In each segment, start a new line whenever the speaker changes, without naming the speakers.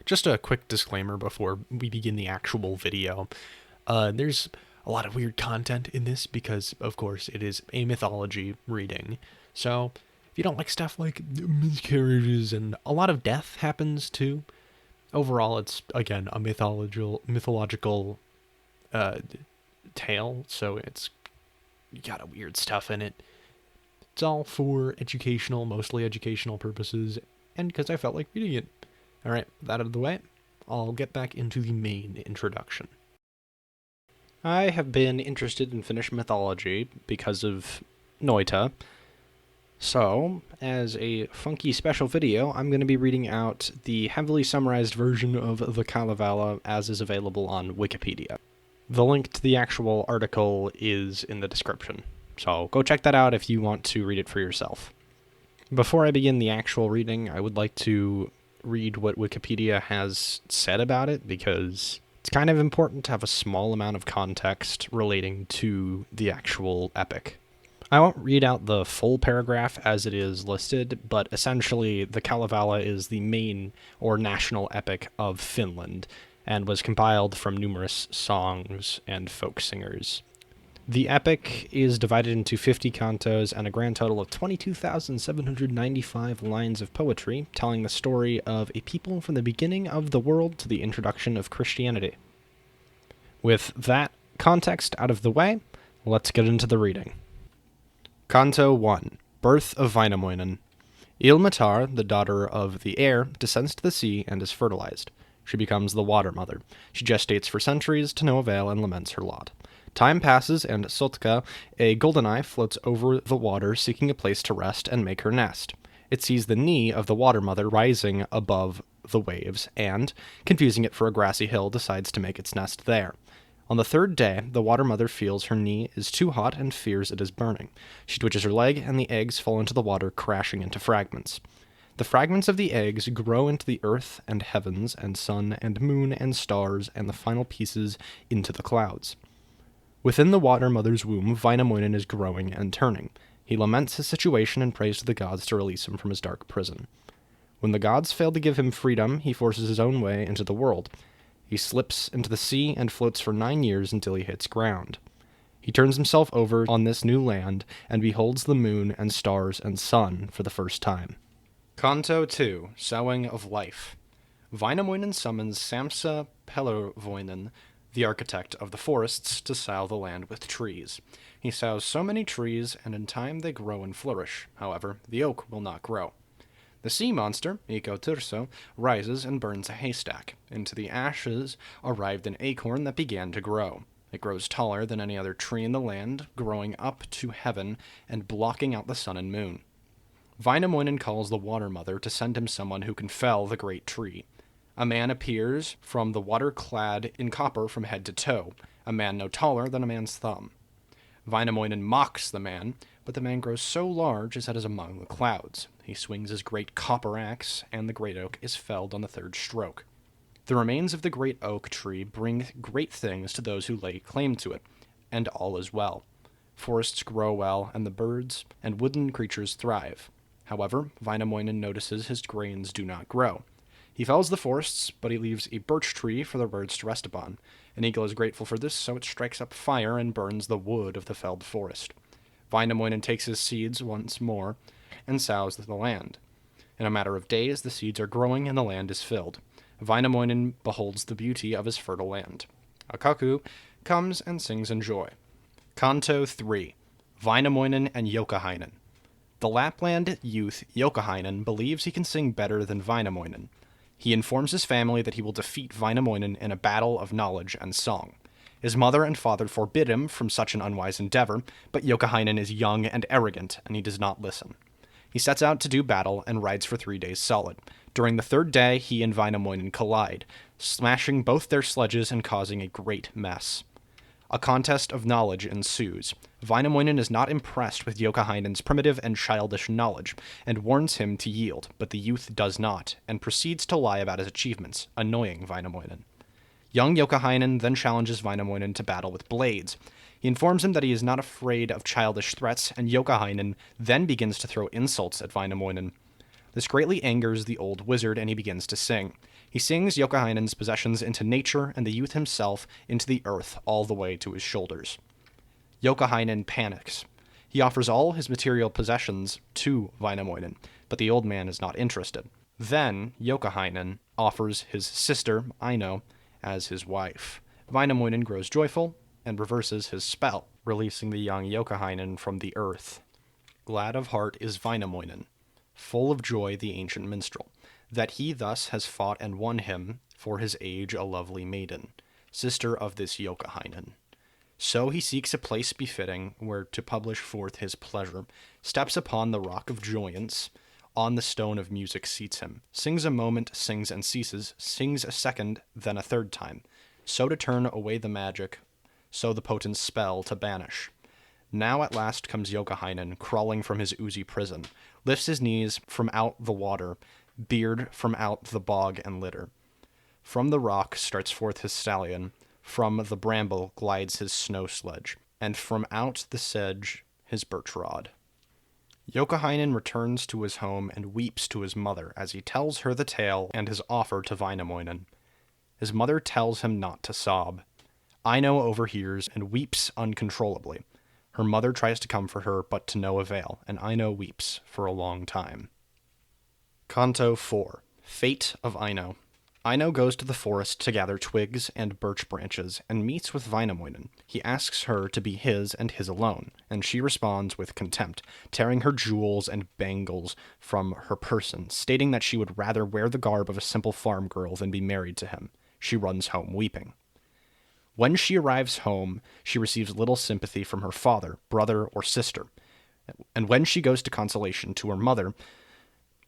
just a quick disclaimer before we begin the actual video. There's a lot of weird content in this because, of course, it is a mythology reading. So, if you don't like stuff like miscarriages and a lot of death happens too, overall it's, again, a mythological tale, so it's got a weird stuff in it. It's all for mostly educational purposes, and because I felt like reading it. Alright, that out of the way, I'll get back into the main introduction. I have been interested in Finnish mythology because of Noita, so, as a funky special video, I'm going to be reading out the heavily summarized version of the Kalevala as is available on Wikipedia. The link to the actual article is in the description, so go check that out if you want to read it for yourself. Before I begin the actual reading, I would like to read what Wikipedia has said about it, because it's kind of important to have a small amount of context relating to the actual epic. I won't read out the full paragraph as it is listed, but essentially the Kalevala is the main or national epic of Finland, and was compiled from numerous songs and folk singers. The epic is divided into 50 cantos and a grand total of 22,795 lines of poetry, telling the story of a people from the beginning of the world to the introduction of Christianity. With that context out of the way, let's get into the reading. Canto 1. Birth of Wainamoinen. Ilmatar, the daughter of the air, descends to the sea and is fertilized. She becomes the water mother. She gestates for centuries to no avail and laments her lot. Time passes, and Sotka, a goldeneye, floats over the water, seeking a place to rest and make her nest. It sees the knee of the water mother rising above the waves, and, confusing it for a grassy hill, decides to make its nest there. On the third day, the water mother feels her knee is too hot and fears it is burning. She twitches her leg, and the eggs fall into the water, crashing into fragments. The fragments of the eggs grow into the earth and heavens and sun and moon and stars, and the final pieces into the clouds. Within the water mother's womb, Wainamoinen is growing and turning. He laments his situation and prays to the gods to release him from his dark prison. When the gods fail to give him freedom, he forces his own way into the world. He slips into the sea and floats for 9 years until he hits ground. He turns himself over on this new land and beholds the moon and stars and sun for the first time. Canto 2. Sowing of Life. Wainamoinen summons Samsa Pellervoinen, the architect of the forests, to sow the land with trees. He sows so many trees, and in time they grow and flourish. However, the oak will not grow. The sea monster, Iko Turso, rises and burns a haystack. Into the ashes arrived an acorn that began to grow. It grows taller than any other tree in the land, growing up to heaven and blocking out the sun and moon. Wainamoinen calls the water mother to send him someone who can fell the great tree. A man appears from the water clad in copper from head to toe, a man no taller than a man's thumb. Wainamoinen mocks the man, but the man grows so large his head is among the clouds. He swings his great copper axe, and the great oak is felled on the third stroke. The remains of the great oak tree bring great things to those who lay claim to it, and all is well. Forests grow well, and the birds and woodland creatures thrive. However, Wainamoinen notices his grains do not grow. He fells the forests, but he leaves a birch tree for the birds to rest upon. An eagle is grateful for this, so it strikes up fire and burns the wood of the felled forest. Wainamoinen takes his seeds once more and sows the land. In a matter of days, the seeds are growing and the land is filled. Wainamoinen beholds the beauty of his fertile land. A cuckoo comes and sings in joy. Canto 3. Wainamoinen and Joukahainen. The Lapland youth Joukahainen believes he can sing better than Wainamoinen. He informs his family that he will defeat Wainamoinen in a battle of knowledge and song. His mother and father forbid him from such an unwise endeavor, but Joukahainen is young and arrogant, and he does not listen. He sets out to do battle and rides for 3 days solid. During the third day, he and Wainamoinen collide, smashing both their sledges and causing a great mess. A contest of knowledge ensues. Wainamoinen is not impressed with Joukahainen's primitive and childish knowledge, and warns him to yield, but the youth does not, and proceeds to lie about his achievements, annoying Wainamoinen. Young Joukahainen then challenges Wainamoinen to battle with blades. He informs him that he is not afraid of childish threats, and Joukahainen then begins to throw insults at Wainamoinen. This greatly angers the old wizard, and he begins to sing.
He sings Youkahainen's possessions into nature and the youth himself into the earth all the way to his shoulders. Youkahainen panics. He offers all his material possessions to Wainamoinen, but the old man is not interested. Then Youkahainen offers his sister, Aino, as his wife. Wainamoinen grows joyful and reverses his spell, releasing the young Youkahainen from the earth. Glad of heart is Wainamoinen, full of joy the ancient minstrel, that he thus has fought and won him for his age a lovely maiden, sister of this Youkahainen. So he seeks a place befitting where to publish forth his pleasure, steps upon the rock of joyance, on the stone of music seats him, sings a moment, sings and ceases, sings a second, then a third time, so to turn away the magic, so the potent spell to banish. Now at last comes Youkahainen, crawling from his oozy prison, lifts his knees from out the water, beard from out the bog and litter. From the rock starts forth his stallion, from the bramble glides his snow sledge, and from out the sedge his birch rod. Youkahainen returns to his home and weeps to his mother as he tells her the tale and his offer to Wainamoinen. His mother tells him not to sob. Aino overhears and weeps uncontrollably. Her mother tries to comfort her, but to no avail, and Aino weeps for a long time. Canto 4. Fate of Aino. Aino goes to the forest to gather twigs and birch branches, and meets with Wainamoinen. He asks her to be his and his alone, and she responds with contempt, tearing her jewels and bangles from her person, stating that she would rather wear the garb of a simple farm girl than be married to him. She runs home weeping. When she arrives home, she receives little sympathy from her father, brother, or sister, and when she goes to consolation to her mother,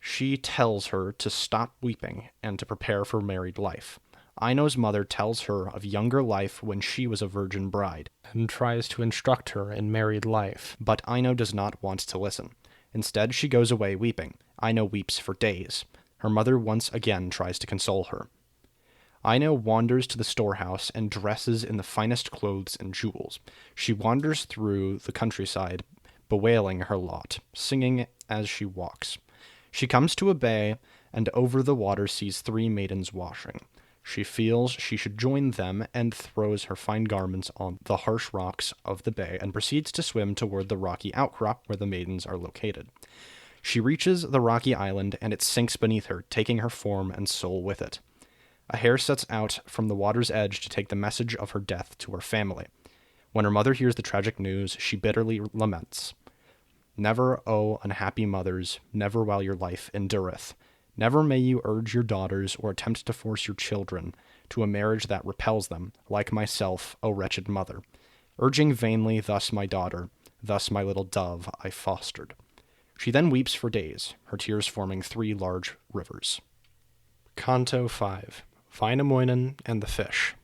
she tells her to stop weeping and to prepare for married life. Aino's mother tells her of younger life when she was a virgin bride, and tries to instruct her in married life, but Aino does not want to listen. Instead, she goes away weeping. Aino weeps for days. Her mother once again tries to console her. Aino wanders to the storehouse and dresses in the finest clothes and jewels. She wanders through the countryside, bewailing her lot, singing as she walks. She comes to a bay, and over the water sees 3 maidens washing. She feels she should join them, and throws her fine garments on the harsh rocks of the bay, and proceeds to swim toward the rocky outcrop where the maidens are located. She reaches the rocky island, and it sinks beneath her, taking her form and soul with it. A hare sets out from the water's edge to take the message of her death to her family. When her mother hears the tragic news, she bitterly laments. Never, O unhappy mothers, never while your life endureth. Never may you urge your daughters or attempt to force your children to a marriage that repels them, like myself, O wretched mother. Urging vainly thus my daughter, thus my little dove I fostered. She then weeps for days, her tears forming 3 large rivers. Canto 5. Wainamoinen and the Fish.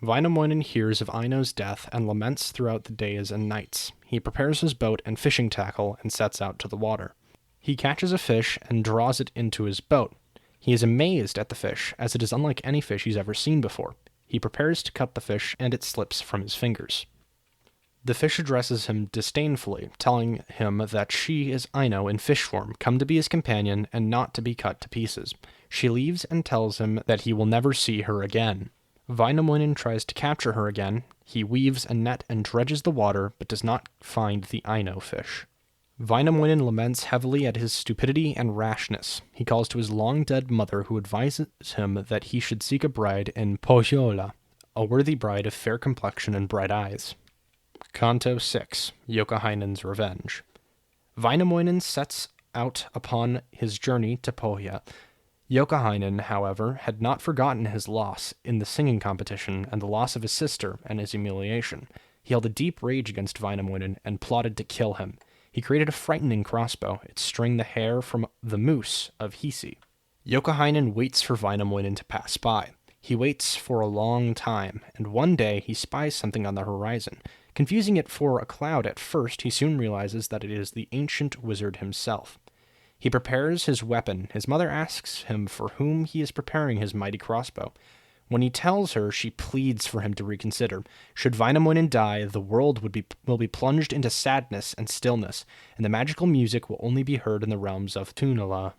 Wainamoinen hears of Aino's death and laments throughout the days and nights. He prepares his boat and fishing tackle and sets out to the water. He catches a fish and draws it into his boat. He is amazed at the fish, as it is unlike any fish he's ever seen before. He prepares to cut the fish, and it slips from his fingers. The fish addresses him disdainfully, telling him that she is Aino in fish form, come to be his companion and not to be cut to pieces. She leaves and tells him that he will never see her again. Wainamoinen tries to capture her again. He weaves a net and dredges the water, but does not find the Aino fish. Wainamoinen laments heavily at his stupidity and rashness. He calls to his long-dead mother, who advises him that he should seek a bride in Pohjola, a worthy bride of fair complexion and bright eyes. Canto 6. Youkahainen's Revenge. Wainamoinen sets out upon his journey to Pohja. Youkahainen, however, had not forgotten his loss in the singing competition and the loss of his sister and his humiliation. He held a deep rage against Wainamoinen and plotted to kill him. He created a frightening crossbow. It stringed the hair from the moose of Hisi. Youkahainen waits for Wainamoinen to pass by. He waits for a long time, and one day he spies something on the horizon. Confusing it for a cloud at first, he soon realizes that it is the ancient wizard himself. He prepares his weapon. His mother asks him for whom he is preparing his mighty crossbow. When he tells her, she pleads for him to reconsider. Should Wainamoinen die, the world will be plunged into sadness and stillness, and the magical music will only be heard in the realms of Tuonela.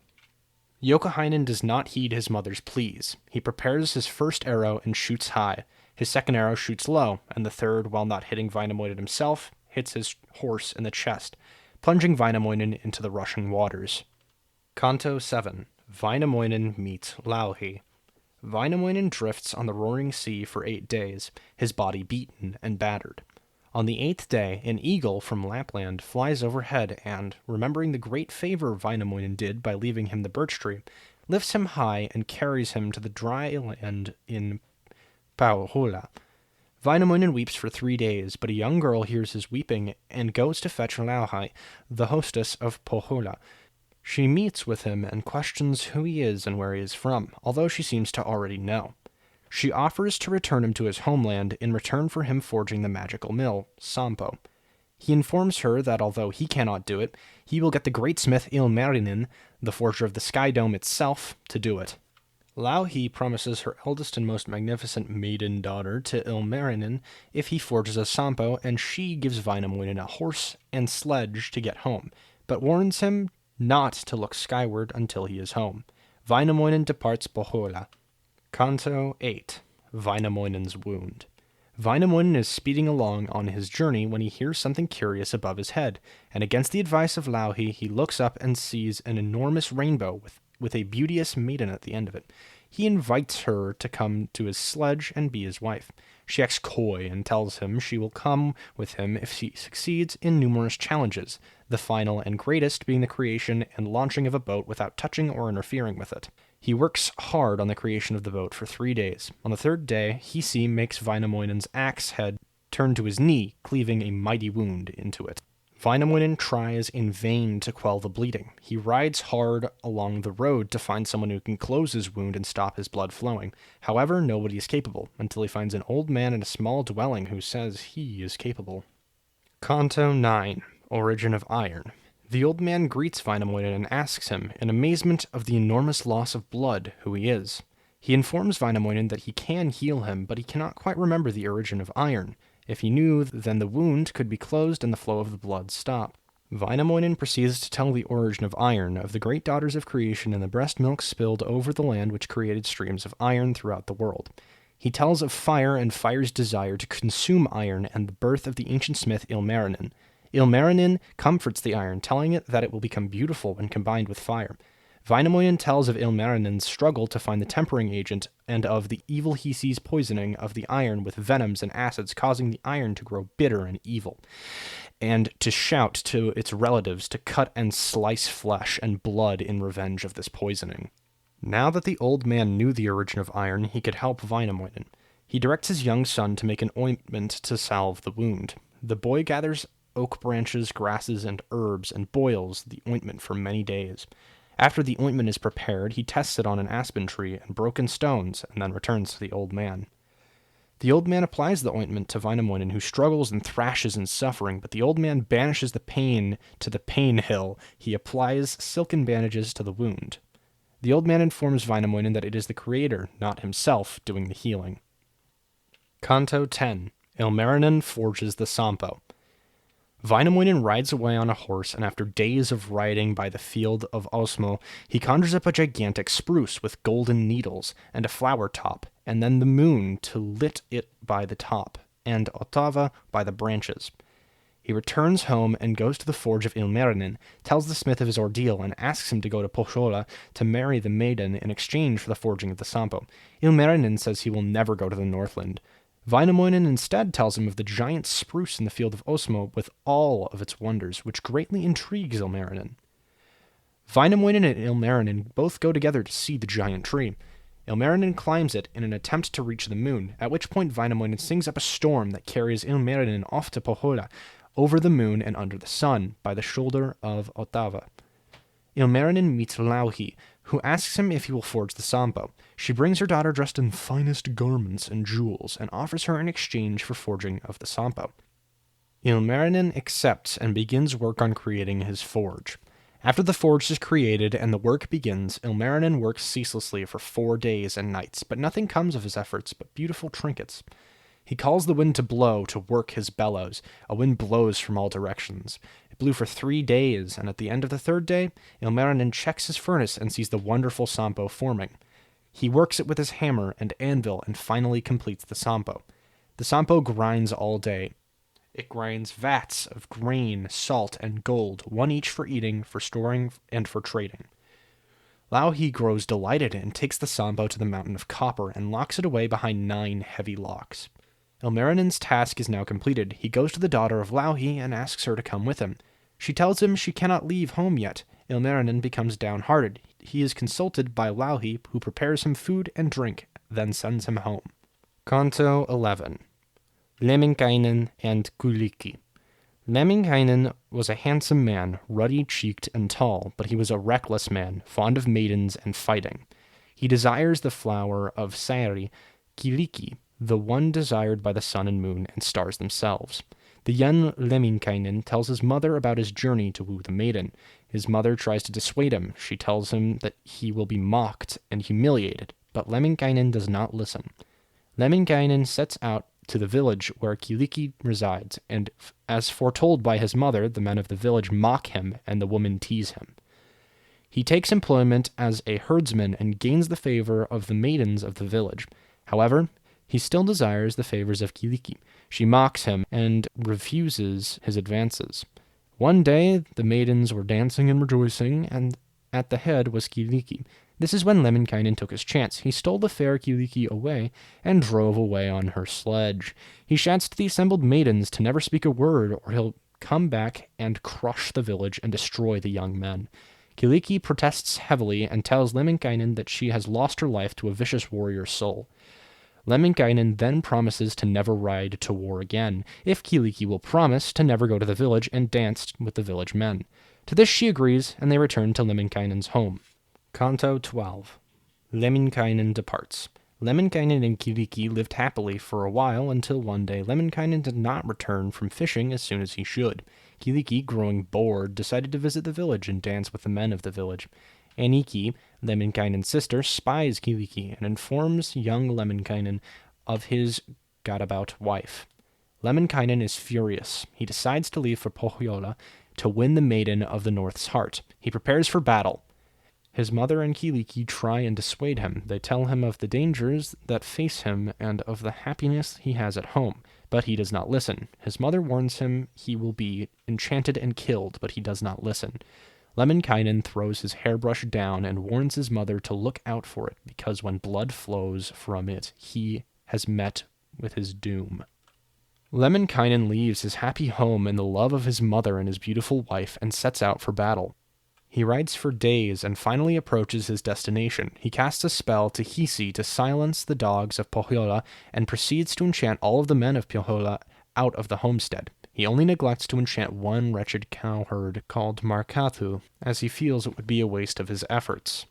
Youkahainen does not heed his mother's pleas. He prepares his first arrow and shoots high. His second arrow shoots low, and the third, while not hitting Wainamoinen himself, hits his horse in the chest, plunging Wainamoinen into the rushing waters. Canto 7. Wainamoinen meets Louhi. Wainamoinen drifts on the roaring sea for 8 days, his body beaten and battered. On the 8th day, an eagle from Lapland flies overhead and, remembering the great favor Wainamoinen did by leaving him the birch tree, lifts him high and carries him to the dry land in Pohjola. Wainamoinen weeps for 3 days, but a young girl hears his weeping and goes to fetch Louhi, the hostess of Pohjola. She meets with him and questions who he is and where he is from, although she seems to already know. She offers to return him to his homeland in return for him forging the magical mill, Sampo. He informs her that although he cannot do it, he will get the great smith Ilmarinen, the forger of the Sky Dome itself, to do it. Louhi promises her eldest and most magnificent maiden daughter to Ilmarinen if he forges a Sampo, and she gives Wainamoinen a horse and sledge to get home, but warns him not to look skyward until he is home. Wainamoinen departs Pohjola. Canto 8. Wainamoinen's Wound. Wainamoinen is speeding along on his journey when he hears something curious above his head, and against the advice of Louhi, he looks up and sees an enormous rainbow with a beauteous maiden at the end of it. He invites her to come to his sledge and be his wife. She acts coy and tells him she will come with him if he succeeds in numerous challenges, the final and greatest being the creation and launching of a boat without touching or interfering with it. He works hard on the creation of the boat for 3 days. On the 3rd day, Hisi makes Wainamoinen's axe head turn to his knee, cleaving a mighty wound into it. Wainamoinen tries in vain to quell the bleeding. He rides hard along the road to find someone who can close his wound and stop his blood flowing. However, nobody is capable, until he finds an old man in a small dwelling who says he is capable. Canto 9. Origin of Iron. The old man greets Wainamoinen and asks him, in amazement of the enormous loss of blood, who he is. He informs Wainamoinen that he can heal him, but he cannot quite remember the origin of iron. If he knew, then the wound could be closed and the flow of the blood stop. Wainamoinen proceeds to tell the origin of iron, of the great daughters of creation and the breast milk spilled over the land which created streams of iron throughout the world. He tells of fire and fire's desire to consume iron and the birth of the ancient smith Ilmarinen. Ilmarinen comforts the iron, telling it that it will become beautiful when combined with fire. Wainamoinen tells of Ilmarinen's struggle to find the tempering agent and of the evil Hisi's poisoning of the iron with venoms and acids, causing the iron to grow bitter and evil, and to shout to its relatives to cut and slice flesh and blood in revenge of this poisoning. Now that the old man knew the origin of iron, he could help Wainamoinen. He directs his young son to make an ointment to salve the wound. The boy gathers oak branches, grasses, and herbs, and boils the ointment for many days. After the ointment is prepared, he tests it on an aspen tree and broken stones, and then returns to the old man. The old man applies the ointment to Wainamoinen, who struggles and thrashes in suffering, but the old man banishes the pain to the pain hill. He applies silken bandages to the wound. The old man informs Wainamoinen that it is the creator, not himself, doing the healing. Canto 10. Ilmarinen forges the Sampo. Wainamoinen rides away on a horse, and after days of riding by the field of Osmo, he conjures up a gigantic spruce with golden needles and a flower top, and then the moon to lit it by the top, and Ottava by the branches. He returns home and goes to the forge of Ilmarinen, tells the smith of his ordeal, and asks him to go to Pohjola to marry the maiden in exchange for the forging of the Sampo. Ilmarinen says he will never go to the Northland. Wainamoinen instead tells him of the giant spruce in the field of Osmo with all of its wonders, which greatly intrigues Ilmarinen. Wainamoinen and Ilmarinen both go together to see the giant tree. Ilmarinen climbs it in an attempt to reach the moon, at which point Wainamoinen sings up a storm that carries Ilmarinen off to Pohjola, over the moon and under the sun, by the shoulder of Ottava. Ilmarinen meets Louhi, who asks him if he will forge the Sampo. She brings her daughter dressed in finest garments and jewels, and offers her in exchange for forging of the Sampo. Ilmarinen accepts and begins work on creating his forge. After the forge is created and the work begins, Ilmarinen works ceaselessly for 4 days and nights, but nothing comes of his efforts but beautiful trinkets. He calls the wind to blow to work his bellows. A wind blows from all directions. It blew for 3 days, and at the end of the third day, Ilmarinen checks his furnace and sees the wonderful Sampo forming. He works it with his hammer and anvil and finally completes the Sampo. The Sampo grinds all day. It grinds vats of grain, salt, and gold, one each for eating, for storing, and for trading. Louhi grows delighted and takes the Sampo to the mountain of copper and locks it away behind 9 heavy locks. Ilmarinen's task is now completed. He goes to the daughter of Louhi and asks her to come with him. She tells him she cannot leave home yet. Ilmarinen becomes downhearted. He is consulted by Louhi, who prepares him food and drink, then sends him home. Canto 11. Lemminkainen and Kyllikki. Lemminkainen was a handsome man, ruddy-cheeked and tall, but he was a reckless man, fond of maidens and fighting. He desires the flower of Saari, Kyllikki, the one desired by the sun and moon and stars themselves. The young Lemminkainen tells his mother about his journey to woo the maiden. His mother tries to dissuade him. She tells him that he will be mocked and humiliated, but Lemminkainen does not listen. Lemminkainen sets out to the village where Kyllikki resides, and as foretold by his mother, the men of the village mock him and the women tease him. He takes employment as a herdsman and gains the favor of the maidens of the village. However, he still desires the favors of Kyllikki. She mocks him and refuses his advances. One day, the maidens were dancing and rejoicing, and at the head was Kyllikki. This is when Lemminkainen took his chance. He stole the fair Kyllikki away and drove away on her sledge. He shouts to the assembled maidens to never speak a word, or he'll come back and crush the village and destroy the young men. Kyllikki protests heavily and tells Lemminkainen that she has lost her life to a vicious warrior's soul. Lemminkainen then promises to never ride to war again, if Kyllikki will promise to never go to the village and dance with the village men. To this she agrees, and they return to Lemminkainen's home. Canto 12. Lemminkainen departs. Lemminkainen and Kyllikki lived happily for a while until one day Lemminkainen did not return from fishing as soon as he should. Kyllikki, growing bored, decided to visit the village and dance with the men of the village. Annikki, Lemminkainen's sister, spies Kyllikki and informs young Lemminkainen of his gadabout wife. Lemminkainen is furious. He decides to leave for Pohjola to win the maiden of the North's heart. He prepares for battle. His mother and Kyllikki try and dissuade him. They tell him of the dangers that face him and of the happiness he has at home, but he does not listen. His mother warns him he will be enchanted and killed, but he does not listen. Lemminkainen throws his hairbrush down and warns his mother to look out for it, because when blood flows from it, he has met with his doom. Lemminkainen leaves his happy home and the love of his mother and his beautiful wife and sets out for battle. He rides for days and finally approaches his destination. He casts a spell to Hisi to silence the dogs of Pohjola and proceeds to enchant all of the men of Pohjola out of the homestead. He only neglects to enchant one wretched cowherd called Markatu, as he feels it would be a waste of his efforts.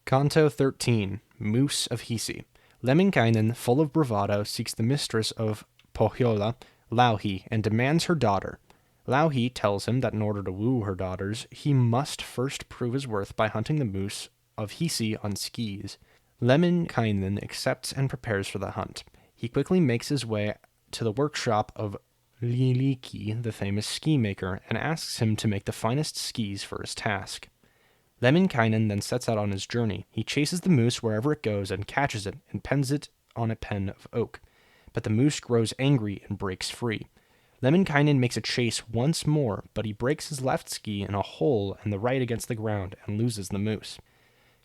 Canto 13. Moose of Hisi. Lemminkainen, full of bravado, seeks the mistress of Pohjola, Louhi, and demands her daughter. Louhi tells him that in order to woo her daughters, he must first prove his worth by hunting the moose of Hisi on skis. Lemminkainen accepts and prepares for the hunt. He quickly makes his way to the workshop of Liliki, the famous ski maker, and asks him to make the finest skis for his task. Lemminkainen then sets out on his journey. He chases the moose wherever it goes and catches it and pens it on a pen of oak. But the moose grows angry and breaks free. Lemminkainen makes a chase once more, but he breaks his left ski in a hole and the right against the ground and loses the moose.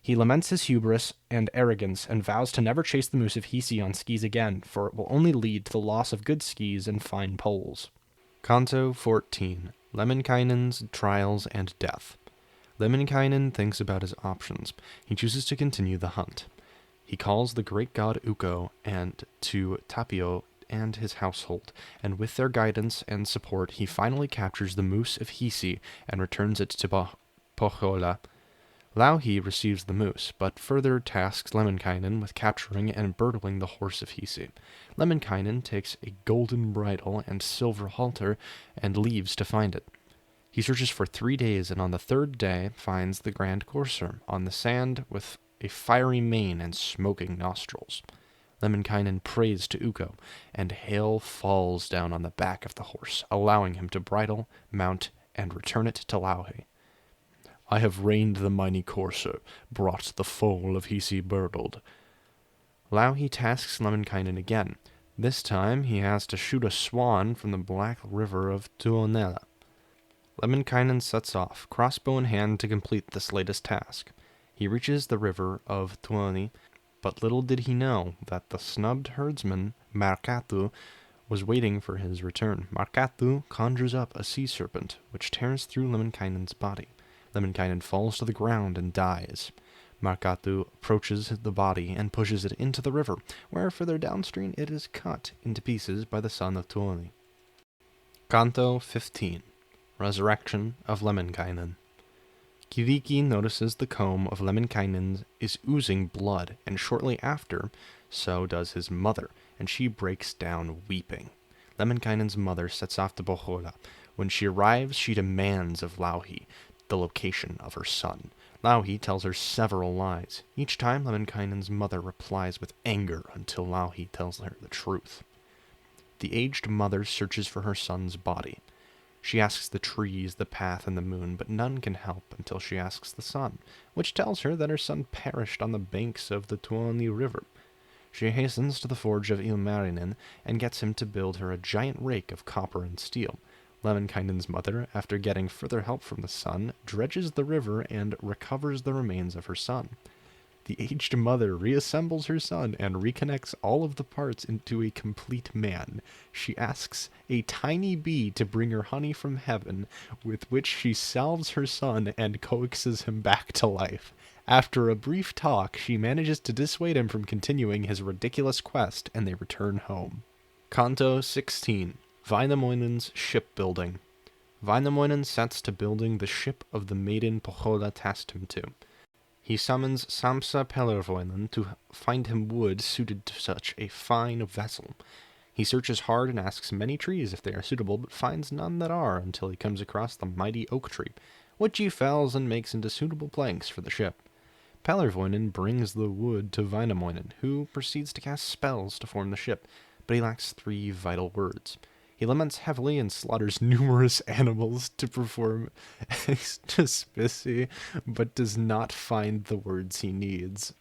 He laments his hubris and arrogance and vows to never chase the moose of Hisi on skis again, for it will only lead to the loss of good skis and fine poles. Canto 14. Lemminkainen's trials and death. Lemminkainen thinks about his options. He chooses to continue the hunt. He calls the great god Ukko and to Tapio and his household, and with their guidance and support he finally captures the moose of Hisi and returns it to Pohjola. Louhi receives the moose, but further tasks Lemminkainen with capturing and bridling the horse of Hisi. Lemminkainen takes a golden bridle and silver halter and leaves to find it. He searches for 3 days, and on the 3rd day finds the grand courser on the sand with a fiery mane and smoking nostrils.
Lemminkainen prays to Ukko, and hail falls down on the back of the horse, allowing him to bridle, mount, and return it to Louhi. I have reined the mighty courser, brought the foal of Hisi Birdled. Louhi tasks Lemminkainen again. This time he has to shoot a swan from the black river of Tuonela. Lemminkainen sets off, crossbow in hand, to complete this latest task. He reaches the river of Tuoni, but little did he know that the snubbed herdsman, Markatu, was waiting for his return. Markatu conjures up a sea serpent, which tears through Lemminkainen's body. Lemminkainen falls to the ground and dies. Markatu approaches the body and pushes it into the river, where further downstream it is cut into pieces by the son of Tuoni. Canto 15. Resurrection of Lemminkainen. Kyllikki notices the comb of Lemminkainen is oozing blood, and shortly after, so does his mother, and she breaks down weeping. Lemminkainen's mother sets off to Pohjola. When she arrives, she demands of Louhi the location of her son. Louhi tells her several lies. Each time, Lemminkainen's mother replies with anger until Louhi tells her the truth. The aged mother searches for her son's body. She asks the trees, the path, and the moon, but none can help until she asks the sun, which tells her that her son perished on the banks of the Tuoni River. She hastens to the forge of Ilmarinen and gets him to build her a giant rake of copper and steel. Lemminkainen's mother, after getting further help from the sun, dredges the river and recovers the remains of her son. The aged mother reassembles her son and reconnects all of the parts into a complete man. She asks a tiny bee to bring her honey from heaven, with which she salves her son and coaxes him back to life. After a brief talk, she manages to dissuade him from continuing his ridiculous quest, and they return home. Canto 16. Wainamoinen's shipbuilding. Wainamoinen sets to building the ship of the maiden Pohjola tasked him to. He summons Sampsa Pellervoinen to find him wood suited to such a fine vessel. He searches hard and asks many trees if they are suitable, but finds none that are until he comes across the mighty oak tree, which he fells and makes into suitable planks for the ship. Pellervoinen brings the wood to Wainamoinen, who proceeds to cast spells to form the ship, but he lacks 3 vital words. He laments heavily and slaughters numerous animals to perform extraspicy, but does not find the words he needs.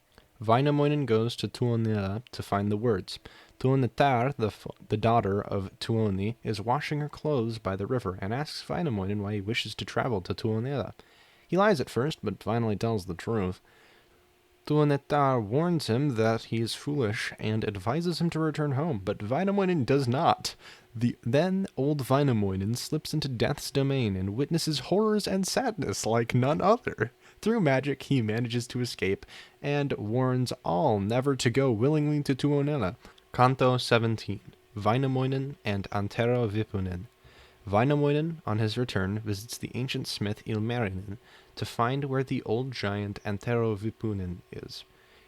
Wainamoinen goes to Tuonela to find the words. Tuonetar, the daughter of Tuoni, is washing her clothes by the river and asks Wainamoinen why he wishes to travel to Tuonela. He lies at first, but finally tells the truth. Tuonetar warns him that he is foolish and advises him to return home, but Wainamoinen does not. The then old Wainamoinen slips into Death's domain and witnesses horrors and sadness like none other. Through magic, he manages to escape and warns all never to go willingly to Tuonela. Canto 17. Wainamoinen and Antero Vipunen. Wainamoinen, on his return, visits the ancient smith Ilmarinen to find where the old giant Antero Vipunen is.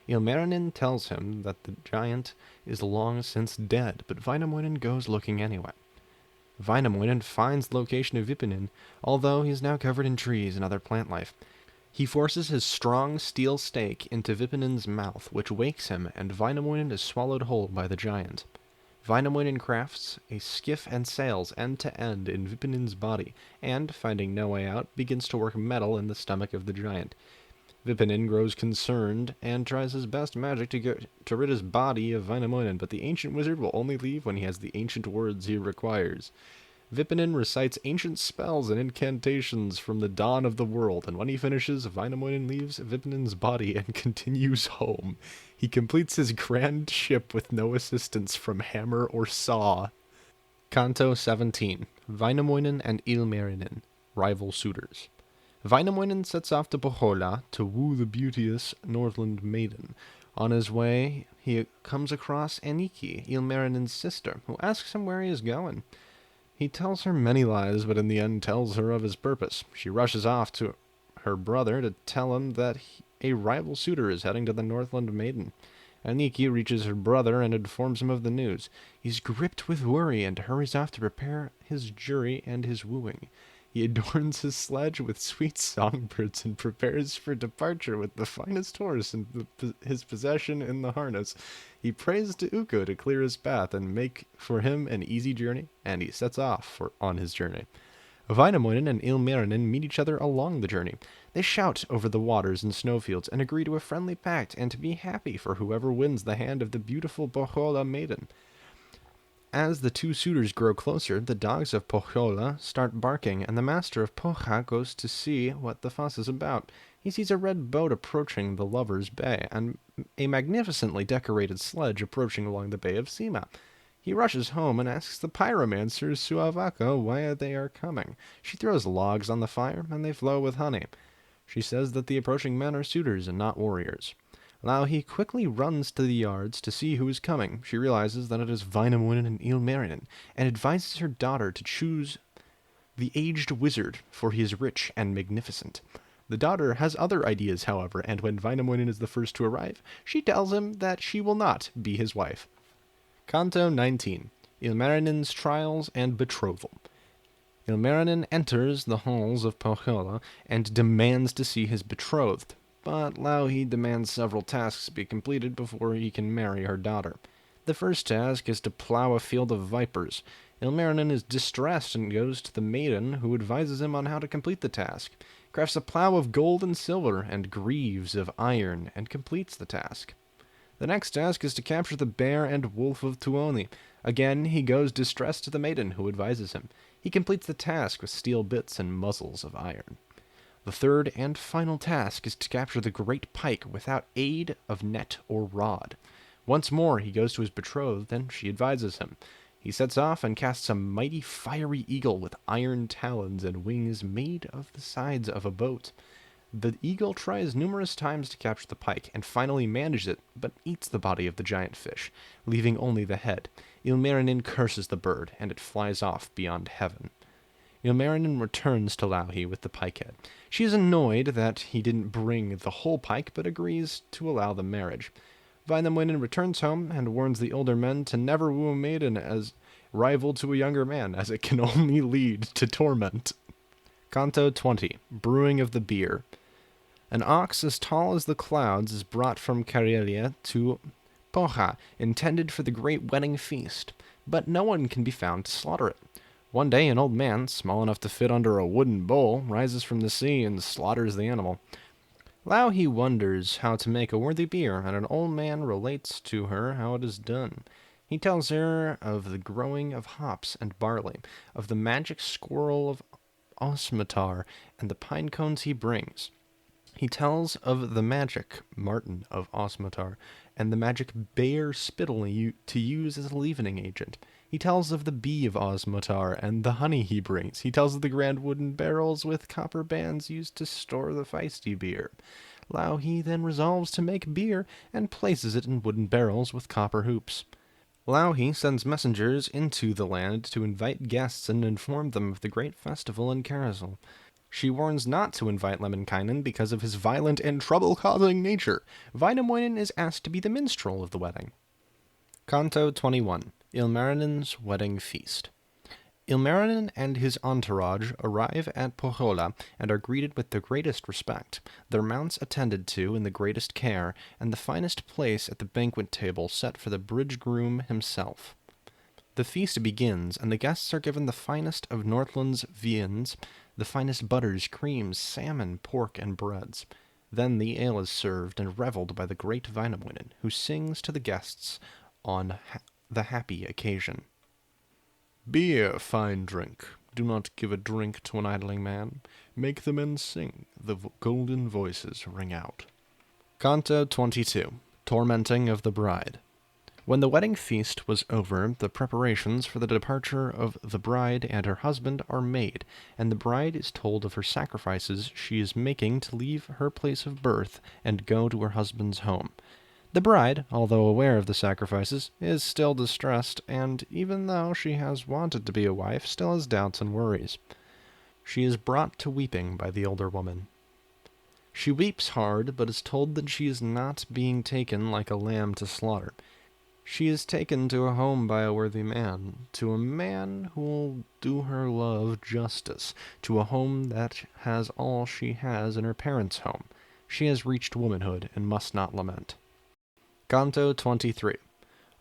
Ilmarinen tells him that the giant is long since dead, but Wainamoinen goes looking anyway. Wainamoinen finds the location of Vipunen, although he is now covered in trees and other plant life. He forces his strong steel stake into Vipunen's mouth, which wakes him, and Wainamoinen is swallowed whole by the giant. Wainamoinen crafts a skiff and sails end to end in Vipunen's body, and, finding no way out, begins to work metal in the stomach of the giant. Vipunen grows concerned and tries his best magic to rid his body of Wainamoinen, but the ancient wizard will only leave when he has the ancient words he requires. Vipunen recites ancient spells and incantations from the dawn of the world, and when he finishes, Wainamoinen leaves Vipunen's body and continues home. He completes his grand ship with no assistance from hammer or saw. Canto 17. Wainamoinen and Ilmarinen, rival suitors. Wainamoinen sets off to Pohjola to woo the beauteous Northland maiden. On his way, he comes across Annikki, Ilmarinen's sister, who asks him where he is going. He tells her many lies, but in the end tells her of his purpose. She rushes off to her brother to tell him that a rival suitor is heading to the Northland maiden. Annikki reaches her brother and informs him of the news. He's gripped with worry and hurries off to prepare his jury and his wooing. He adorns his sledge with sweet songbirds and prepares for departure with the finest horse in his possession in the harness. He prays to Ukko to clear his path and make for him an easy journey, and he sets off on his journey. Wainamoinen and Ilmarinen meet each other along the journey. They shout over the waters and snowfields and agree to a friendly pact and to be happy for whoever wins the hand of the beautiful Pohjola maiden. As the two suitors grow closer, the dogs of Pohjola start barking, and the master of Pohja goes to see what the fuss is about. He sees a red boat approaching the lovers' bay, and a magnificently decorated sledge approaching along the bay of Sima. He rushes home and asks the pyromancer Suavaka why they are coming. She throws logs on the fire, and they flow with honey. She says that the approaching men are suitors and not warriors. Louhi quickly runs to the yards to see who is coming. She realizes that it is Wainamoinen and Ilmarinen, and advises her daughter to choose the aged wizard, for he is rich and magnificent. The daughter has other ideas, however, and when Wainamoinen is the first to arrive, she tells him that she will not be his wife. Canto 19. Ilmarinen's Trials and Betrothal. Ilmarinen enters the halls of Pohjola and demands to see his betrothed, but Louhi demands several tasks be completed before he can marry her daughter. The first task is to plow a field of vipers. Ilmarinen is distressed and goes to the maiden, who advises him on how to complete the task, crafts a plow of gold and silver and greaves of iron, and completes the task. The next task is to capture the bear and wolf of Tuoni. Again, he goes distressed to the maiden, who advises him. He completes the task with steel bits and muzzles of iron. The third and final task is to capture the great pike without aid of net or rod. Once more he goes to his betrothed, and she advises him. He sets off and casts a mighty fiery eagle with iron talons and wings made of the sides of a boat. The eagle tries numerous times to capture the pike, and finally manages it, but eats the body of the giant fish, leaving only the head. Ilmarinen curses the bird, and it flies off beyond heaven. Ilmarinen returns to Louhi with the pikehead. She is annoyed that he didn't bring the whole pike, but agrees to allow the marriage. Wainamoinen returns home and warns the older men to never woo a maiden as rival to a younger man, as it can only lead to torment. Canto 20. Brewing of the Beer. An ox as tall as the clouds is brought from Karelia to Pohja, intended for the great wedding feast, but no one can be found to slaughter it. One day an old man, small enough to fit under a wooden bowl, rises from the sea and slaughters the animal. Louhi wonders how to make a worthy beer, and an old man relates to her how it is done. He tells her of the growing of hops and barley, of the magic squirrel of Osmatar, and the pine cones he brings. He tells of the magic marten of Osmatar, and the magic bear spittle to use as a leavening agent. He tells of the bee of Osmatar and the honey he brings. He tells of the grand wooden barrels with copper bands used to store the feisty beer. Louhi then resolves to make beer and places it in wooden barrels with copper hoops. Louhi sends messengers into the land to invite guests and inform them of the great festival in Carousel. She warns not to invite Lemminkainen because of his violent and trouble-causing nature. Wainamoinen is asked to be the minstrel of the wedding. Canto 21. Ilmarinen's Wedding Feast. Ilmarinen and his entourage arrive at Pohjola and are greeted with the greatest respect, their mounts attended to in the greatest care, and the finest place at the banquet table set for the bridge-groom himself. The feast begins, and the guests are given the finest of Northland's viands, the finest butters, creams, salmon, pork, and breads. Then the ale is served and revelled by the great Wainamoinen, who sings to the guests on the happy occasion. Beer, fine drink. Do not give a drink to an idling man. Make the men sing. The golden voices ring out. Canto 22. Tormenting of the Bride. When the wedding feast was over, the preparations for the departure of the bride and her husband are made, and the bride is told of her sacrifices she is making to leave her place of birth and go to her husband's home. The bride, although aware of the sacrifices, is still distressed, and even though she has wanted to be a wife, still has doubts and worries. She is brought to weeping by the older woman. She weeps hard, but is told that she is not being taken like a lamb to slaughter. She is taken to a home by a worthy man, to a man who will do her love justice, to a home that has all she has in her parents' home. She has reached womanhood and must not lament. Canto 23.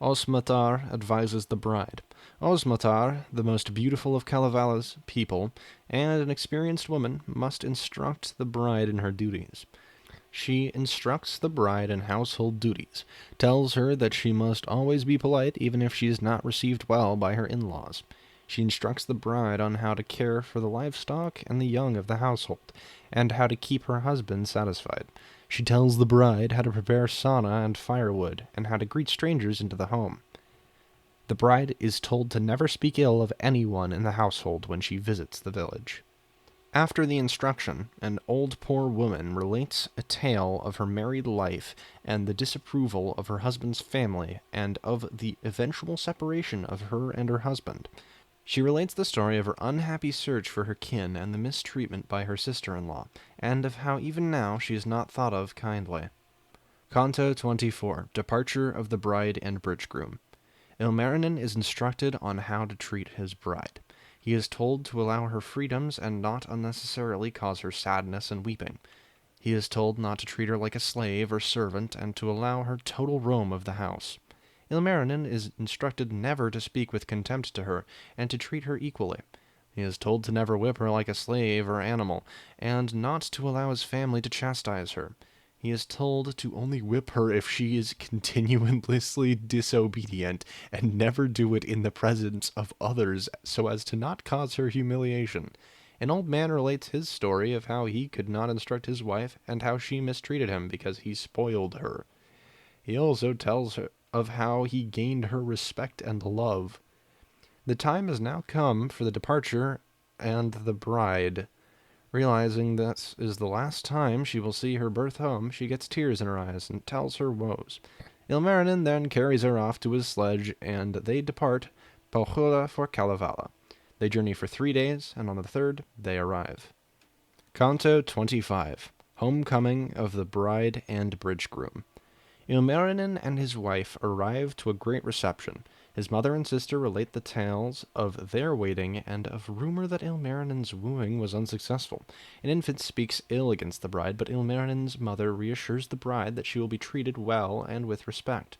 Osmatar advises the bride. Osmatar, the most beautiful of Kalevala's people, and an experienced woman, must instruct the bride in her duties. She instructs the bride in household duties, tells her that she must always be polite even if she is not received well by her in-laws. She instructs the bride on how to care for the livestock and the young of the household, and how to keep her husband satisfied. She tells the bride how to prepare sauna and firewood, and how to greet strangers into the home. The bride is told to never speak ill of anyone in the household when she visits the village. After the instruction, an old poor woman relates a tale of her married life and the disapproval of her husband's family and of the eventual separation of her and her husband. She relates the story of her unhappy search for her kin and the mistreatment by her sister-in-law, and of how even now she is not thought of kindly. Canto 24. Departure of the Bride and Bridegroom. Ilmarinen is instructed on how to treat his bride. He is told to allow her freedoms and not unnecessarily cause her sadness and weeping. He is told not to treat her like a slave or servant and to allow her total roam of the house. Ilmarinen is instructed never to speak with contempt to her and to treat her equally. He is told to never whip her like a slave or animal, and not to allow his family to chastise her. He is told to only whip her if she is continuously disobedient, and never do it in the presence of others so as to not cause her humiliation. An old man relates his story of how he could not instruct his wife and how she mistreated him because he spoiled her. He also tells her of how he gained her respect and love. The time has now come for the departure, and the bride, realizing this is the last time she will see her birth home, she gets tears in her eyes and tells her woes. Ilmarinen then carries her off to his sledge, and they depart Pohjola for Kalevala. They journey for 3 days, and on the third they arrive. Canto 25. Homecoming of the Bride and Bridegroom. Ilmarinen and his wife arrive to a great reception. His mother and sister relate the tales of their waiting and of rumor that Ilmarinen's wooing was unsuccessful. An infant speaks ill against the bride, but Ilmarinen's mother reassures the bride that she will be treated well and with respect.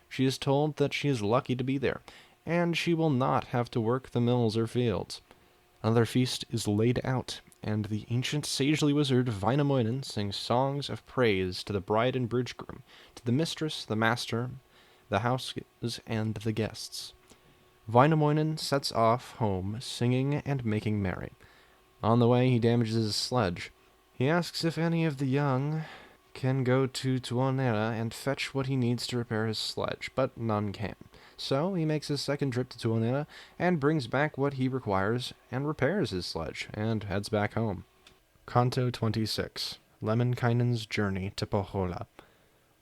She is told that she is lucky to be there, and she will not have to work the mills or fields. Another feast is laid out, and the ancient sagely wizard Wainamoinen sings songs of praise to the bride and bridegroom, to the mistress, the master, the houses, and the guests. Wainamoinen sets off home, singing and making merry. On the way, he damages his sledge. He asks if any of the young can go to Tuonela and fetch what he needs to repair his sledge, but none can. So he makes his second trip to Tuonela and brings back what he requires and repairs his sledge and heads back home. Canto 26. Lemminkainen's Journey to Pohjola.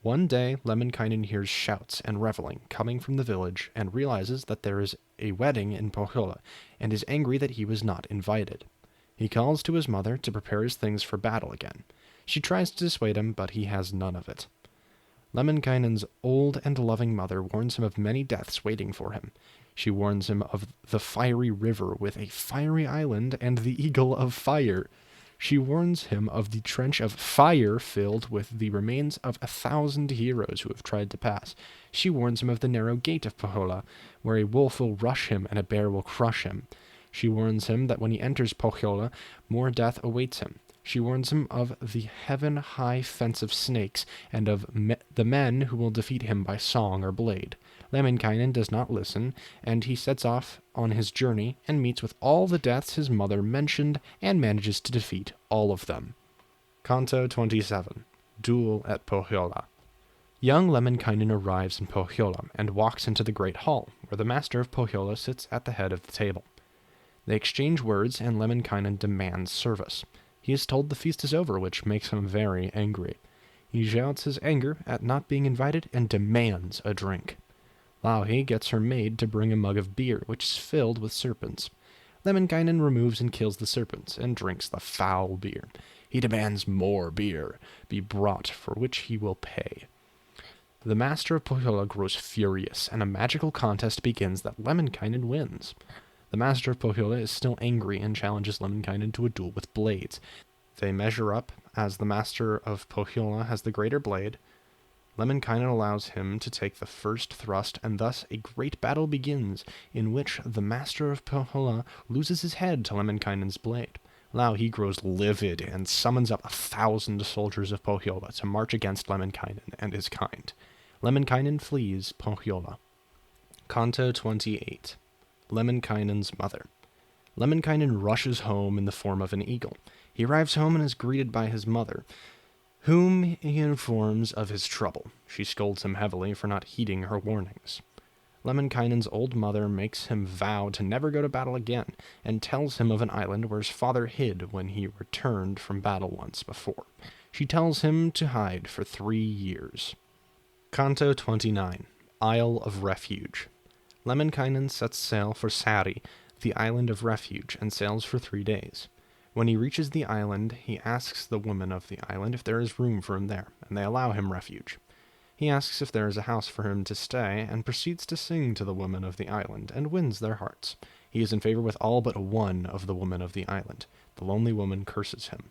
One day, Lemminkainen hears shouts and reveling coming from the village and realizes that there is a wedding in Pohjola and is angry that he was not invited. He calls to his mother to prepare his things for battle again. She tries to dissuade him, but he has none of it. Lemminkainen's old and loving mother warns him of many deaths waiting for him. She warns him of the fiery river with a fiery island and the eagle of fire. She warns him of the trench of fire filled with the remains of 1,000 heroes who have tried to pass. She warns him of the narrow gate of Pohjola, where a wolf will rush him and a bear will crush him. She warns him that when he enters Pohjola, more death awaits him. She warns him of the heaven-high fence of snakes, and of the men who will defeat him by song or blade. Lemminkainen does not listen, and he sets off on his journey and meets with all the deaths his mother mentioned and manages to defeat all of them. Canto 27. Duel at Pohjola. Young Lemminkainen arrives in Pohjola and walks into the great hall, where the master of Pohjola sits at the head of the table. They exchange words, and Lemminkainen demands service. He is told the feast is over, which makes him very angry. He shouts his anger at not being invited and demands a drink. Louhi gets her maid to bring a mug of beer, which is filled with serpents. Lemminkainen removes and kills the serpents and drinks the foul beer. He demands more beer be brought, for which he will pay. The master of Pohjola grows furious, and a magical contest begins that Lemminkainen wins. The master of Pohjola is still angry and challenges Lemminkainen to a duel with blades. They measure up, as the master of Pohjola has the greater blade. Lemminkainen allows him to take the first thrust, and thus a great battle begins, in which the master of Pohjola loses his head to Lemminkainen's blade. Now he grows livid and summons up 1,000 soldiers of Pohjola to march against Lemminkainen and his kind. Lemminkainen flees Pohjola. Canto 28. Lemminkainen's mother. Lemminkainen rushes home in the form of an eagle. He arrives home and is greeted by his mother, whom he informs of his trouble. She scolds him heavily for not heeding her warnings. Lemminkainen's old mother makes him vow to never go to battle again, and tells him of an island where his father hid when he returned from battle once before. She tells him to hide for 3 years. Canto 29. Isle of Refuge. Lemminkainen sets sail for Sari, the island of refuge, and sails for 3 days. When he reaches the island, he asks the women of the island if there is room for him there, and they allow him refuge. He asks if there is a house for him to stay, and proceeds to sing to the women of the island, and wins their hearts. He is in favor with all but one of the women of the island. The lonely woman curses him.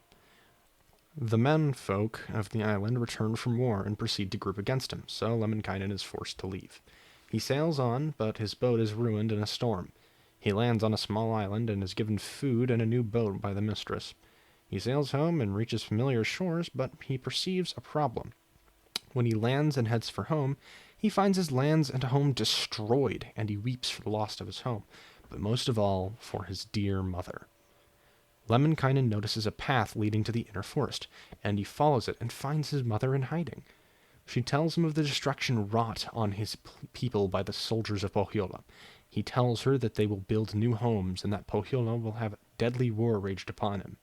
The men folk of the island return from war and proceed to group against him, so Lemminkainen is forced to leave. He sails on, but his boat is ruined in a storm. He lands on a small island and is given food and a new boat by the mistress. He sails home and reaches familiar shores, but he perceives a problem. When he lands and heads for home, he finds his lands and home destroyed, and he weeps for the loss of his home, but most of all for his dear mother. Lemminkainen notices a path leading to the inner forest, and he follows it and finds his mother in hiding. She tells him of the destruction wrought on his people by the soldiers of Pohjola. He tells her that they will build new homes and that Pohjola will have a deadly war raged upon him.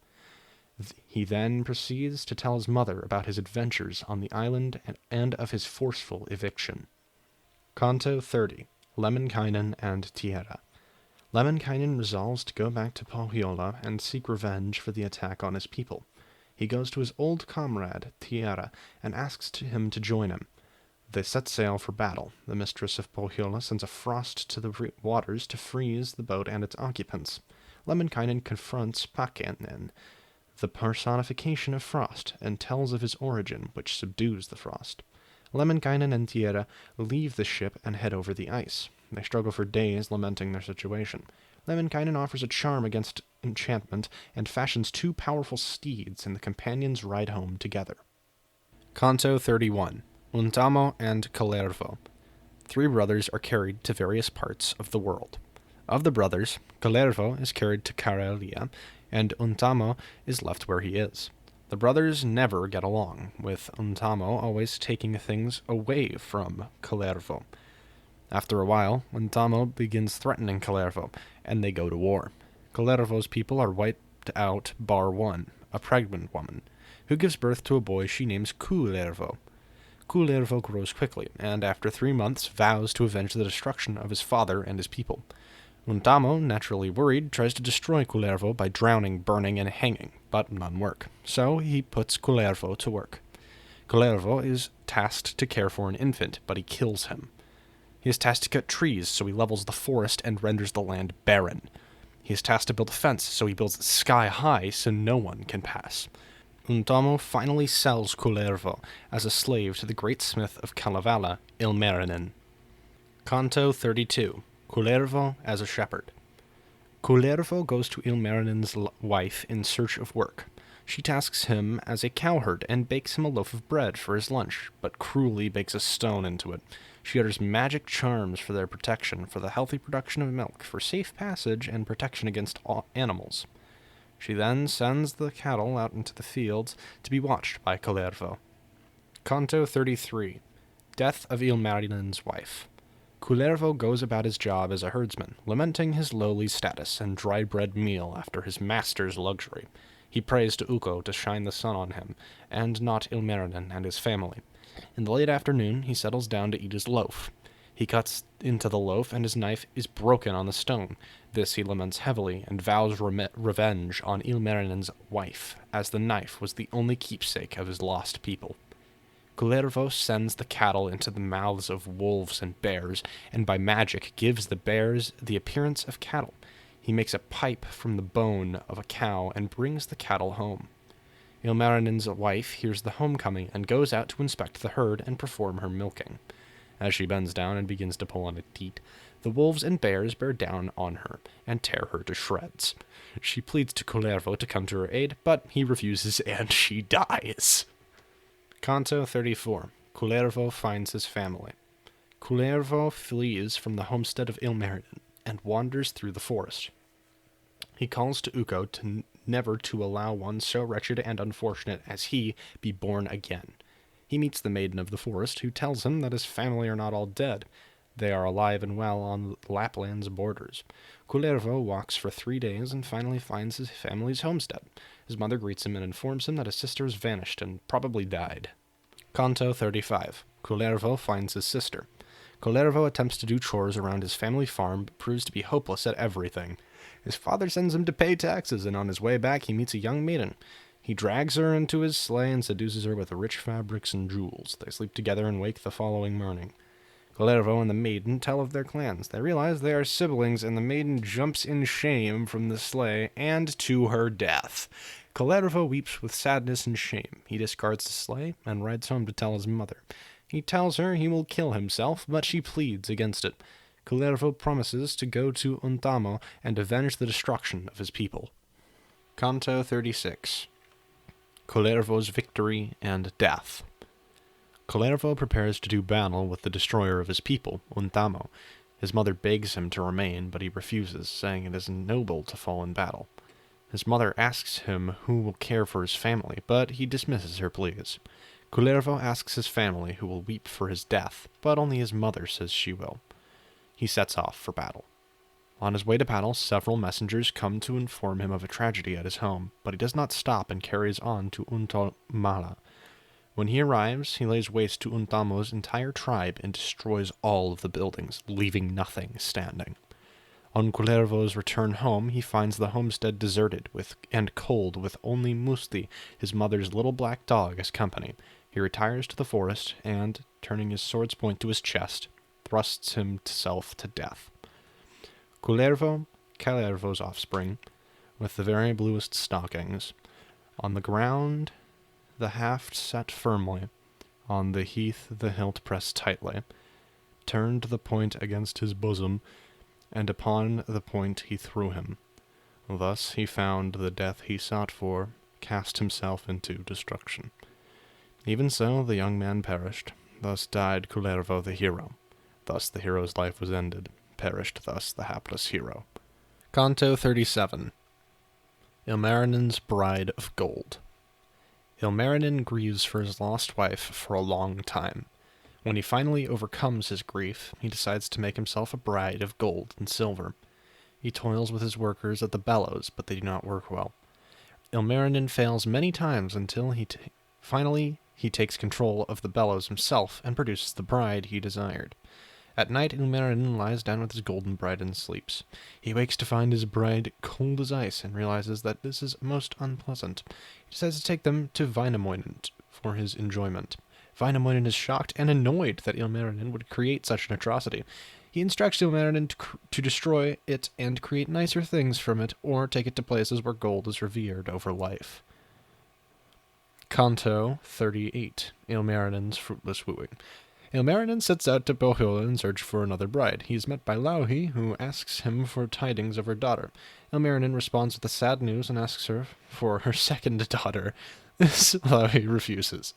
He then proceeds to tell his mother about his adventures on the island and of his forceful eviction. Canto 30. Lemminkainen and Tiera. Lemminkainen resolves to go back to Pohjola and seek revenge for the attack on his people. He goes to his old comrade, Tiera, and asks him to join him. They set sail for battle. The mistress of Pohjola sends a frost to the waters to freeze the boat and its occupants. Lemminkainen confronts Pakkanen, the personification of frost, and tells of his origin, which subdues the frost. Lemminkainen and Tiera leave the ship and head over the ice. They struggle for days, lamenting their situation. Lemminkainen offers a charm against enchantment and fashions 2 powerful steeds, and the companions ride home together. Canto 31. Untamo and Kalervo. 3 brothers are carried to various parts of the world. Of the brothers, Kalervo is carried to Karelia, and Untamo is left where he is. The brothers never get along, with Untamo always taking things away from Kalervo. After a while, Untamo begins threatening Kalervo, and they go to war. Kalervo's people are wiped out bar 1, a pregnant woman, who gives birth to a boy she names Kullervo. Kullervo grows quickly, and after 3 months vows to avenge the destruction of his father and his people. Untamo, naturally worried, tries to destroy Kullervo by drowning, burning, and hanging, but none work. So he puts Kullervo to work. Kullervo is tasked to care for an infant, but he kills him. He is tasked to cut trees, so he levels the forest and renders the land barren. He is tasked to build a fence, so he builds it sky high so no one can pass. Untamo finally sells Kullervo as a slave to the great smith of Kalevala, Ilmarinen. Canto 32. Kullervo as a shepherd. Kullervo goes to Ilmarinen's wife in search of work. She tasks him as a cowherd and bakes him a loaf of bread for his lunch, but cruelly bakes a stone into it. She utters magic charms for their protection, for the healthy production of milk, for safe passage and protection against all animals. She then sends the cattle out into the fields to be watched by Kullervo. Canto 33. Death of Ilmarinen's wife. Kullervo goes about his job as a herdsman, lamenting his lowly status and dry bread meal after his master's luxury. He prays to Ukko to shine the sun on him, and not Ilmarinen and his family. In the late afternoon, he settles down to eat his loaf. He cuts into the loaf, and his knife is broken on the stone. This he laments heavily, and vows revenge on Ilmarinen's wife, as the knife was the only keepsake of his lost people.
Kullervo sends the cattle into the mouths of wolves and bears, and by magic gives the bears the appearance of cattle. He makes a pipe from the bone of a cow and brings the cattle home. Ilmarinen's wife hears the homecoming and goes out to inspect the herd and perform her milking. As she bends down and begins to pull on a teat, the wolves and bears bear down on her and tear her to shreds. She pleads to Kullervo to come to her aid, but he refuses and she dies. Canto 34. Kullervo finds his family. Kullervo flees from the homestead of Ilmarinen and wanders through the forest. He calls to Ukko to never to allow one so wretched and unfortunate as he be born again. He meets the maiden of the forest, who tells him that his family are not all dead. They are alive and well on Lapland's borders. Kullervo walks for 3 days and finally finds his family's homestead. His mother greets him and informs him that his sister has vanished and probably died. Canto 35. Kullervo finds his sister. Kullervo attempts to do chores around his family farm, but proves to be hopeless at everything. His father sends him to pay taxes, and on his way back he meets a young maiden. He drags her into his sleigh and seduces her with rich fabrics and jewels. They sleep together and wake the following morning. Kullervo and the maiden tell of their clans. They realize they are siblings, and the maiden jumps in shame from the sleigh and to her death. Kullervo weeps with sadness and shame. He discards the sleigh and rides home to tell his mother. He tells her he will kill himself, but she pleads against it. Kullervo promises to go to Untamo and avenge the destruction of his people. Canto 36. Kullervo's victory and death. Kullervo prepares to do battle with the destroyer of his people, Untamo. His mother begs him to remain, but he refuses, saying it is noble to fall in battle. His mother asks him who will care for his family, but he dismisses her pleas. Kullervo asks his family who will weep for his death, but only his mother says she will. He sets off for battle. On his way to battle, several messengers come to inform him of a tragedy at his home, but he does not stop and carries on to Untomala. When he arrives, he lays waste to Untamo's entire tribe and destroys all of the buildings, leaving nothing standing. On Kullervo's return home, he finds the homestead deserted and cold, with only Musti, his mother's little black dog, as company. He retires to the forest and, turning his sword's point to his chest, thrusts himself to death. Kullervo, Kalervo's offspring, with the very bluest stockings. On the ground, the haft set firmly. On the heath, the hilt pressed tightly. Turned the point against his bosom, and upon the point he threw him. Thus he found the death he sought for, cast himself into destruction. Even so, the young man perished. Thus died Kullervo the hero. Thus the hero's life was ended. Perished thus the hapless hero. Canto 37. Ilmarinen's Bride of Gold. Ilmarinen grieves for his lost wife for a long time. When he finally overcomes his grief, he decides to make himself a bride of gold and silver. He toils with his workers at the bellows, but they do not work well. Ilmarinen fails many times until finally he takes control of the bellows himself and produces the bride he desired. At night, Ilmarinen lies down with his golden bride and sleeps. He wakes to find his bride cold as ice and realizes that this is most unpleasant. He decides to take them to Wainamoinen for his enjoyment. Wainamoinen is shocked and annoyed that Ilmarinen would create such an atrocity. He instructs Ilmarinen to destroy it and create nicer things from it, or take it to places where gold is revered over life. Canto 38. Ilmarinen's Fruitless Wooing. Ilmarinen sets out to Pohjola in search for another bride. He is met by Louhi, who asks him for tidings of her daughter. Ilmarinen responds with the sad news and asks her for her second daughter. This Louhi refuses.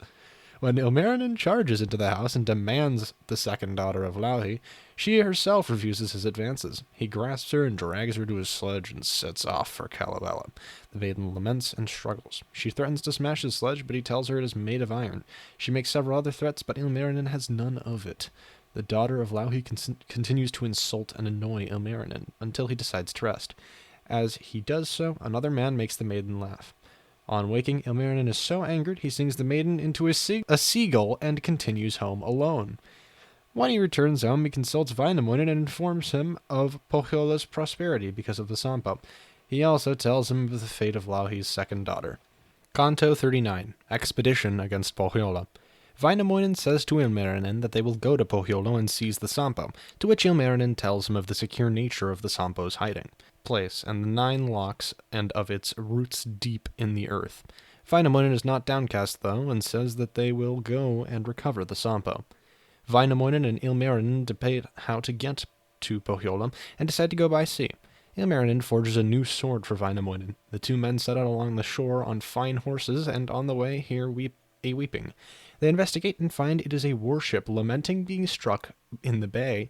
When Ilmarinen charges into the house and demands the second daughter of Louhi, she herself refuses his advances. He grasps her and drags her to his sledge and sets off for Kalevala. The maiden laments and struggles. She threatens to smash his sledge, but he tells her it is made of iron. She makes several other threats, but Ilmarinen has none of it. The daughter of Louhi continues to insult and annoy Ilmarinen until he decides to rest. As he does so, another man makes the maiden laugh. On waking, Ilmarinen is so angered, he sings the maiden into a seagull and continues home alone. When he returns home, he consults Wainamoinen and informs him of Pohjola's prosperity because of the Sampo. He also tells him of the fate of Louhi's second daughter. Canto 39. Expedition against Pohjola.
Wainamoinen says to Ilmarinen that they will go to Pohjola and seize the Sampo, to which Ilmarinen tells him of the secure nature of the Sampo's hiding place and the 9 locks and of its roots deep in the earth. Wainamoinen is not downcast, though, and says that they will go and recover the Sampo. Wainamoinen and Ilmarinen debate how to get to Pohjola and decide to go by sea. Ilmarinen forges a new sword for Wainamoinen. The 2 men set out along the shore on fine horses, and on the way hear a weeping. They investigate and find it is a warship lamenting being struck in the bay.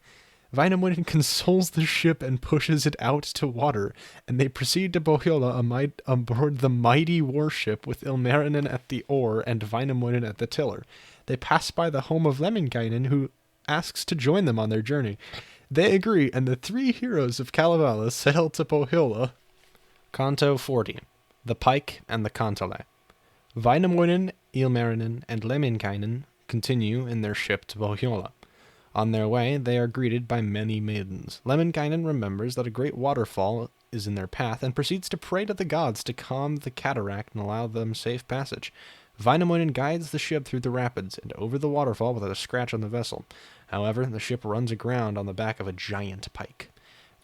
Wainamoinen consoles the ship and pushes it out to water, and they proceed to Pohjola aboard the mighty warship with Ilmarinen at the oar and Wainamoinen at the tiller. They pass by the home of Lemminkainen, who asks to join them on their journey. They agree, and the 3 heroes of Kalevala sail to Pohjola. Canto 40. The Pike and the Kantele. Wainamoinen, Ilmarinen, and Lemminkainen continue in their ship to Pohjola. On their way, they are greeted by many maidens. Lemminkainen remembers that a great waterfall is in their path and proceeds to pray to the gods to calm the cataract and allow them safe passage. Wainamoinen guides the ship through the rapids and over the waterfall without a scratch on the vessel. However, the ship runs aground on the back of a giant pike.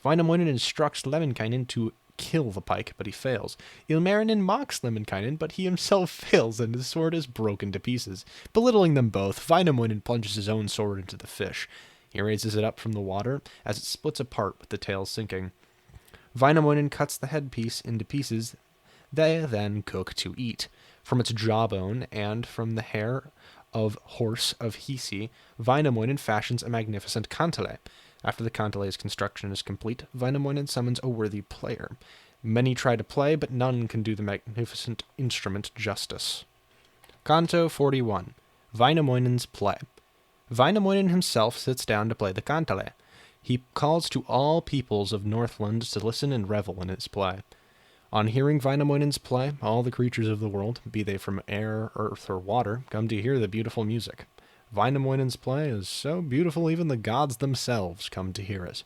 Wainamoinen instructs Lemminkainen to kill the pike, but he fails. Ilmarinen mocks Lemminkainen, but he himself fails, and his sword is broken to pieces. Belittling them both, Wainamoinen plunges his own sword into the fish. He raises it up from the water as it splits apart with the tail sinking. Wainamoinen cuts the headpiece into pieces they then cook to eat. From its jawbone and from the hair of horse of Hisi, Wainamoinen fashions a magnificent kantele. After the kantele's construction is complete, Wainamoinen summons a worthy player. Many try to play, but none can do the magnificent instrument justice. Canto 41. Wainamoinen's play. Wainamoinen himself sits down to play the kantele. He calls to all peoples of Northland to listen and revel in his play. On hearing Wainamoinen's play, all the creatures of the world, be they from air, earth, or water, come to hear the beautiful music. Wainamoinen's play is so beautiful even the gods themselves come to hear it.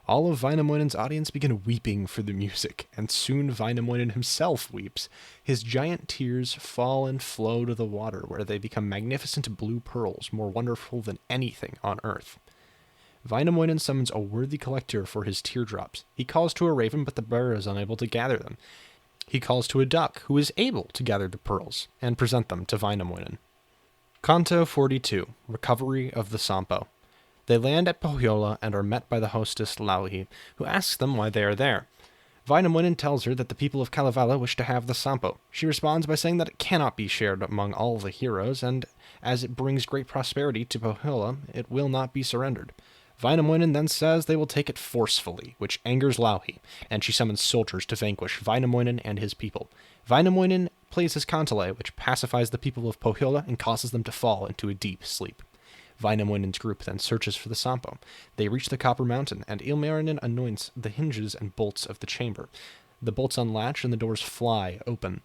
All of Wainamoinen's audience begin weeping for the music, and soon Wainamoinen himself weeps. His giant tears fall and flow to the water, where they become magnificent blue pearls, more wonderful than anything on earth. Wainamoinen summons a worthy collector for his teardrops. He calls to a raven, but the bird is unable to gather them. He calls to a duck, who is able to gather the pearls, and present them to Wainamoinen. Canto 42. Recovery of the Sampo. They land at Pohjola and are met by the hostess Louhi, who asks them why they are there. Wainamoinen tells her that the people of Kalevala wish to have the Sampo. She responds by saying that it cannot be shared among all the heroes, and as it brings great prosperity to Pohjola, it will not be surrendered. Wainamoinen then says they will take it forcefully, which angers Louhi, and she summons soldiers to vanquish Wainamoinen and his people. Wainamoinen plays his kantele, which pacifies the people of Pohjola and causes them to fall into a deep sleep. Wainamoinen's group then searches for the Sampo. They reach the Copper Mountain, and Ilmarinen anoints the hinges and bolts of the chamber. The bolts unlatch and the doors fly open.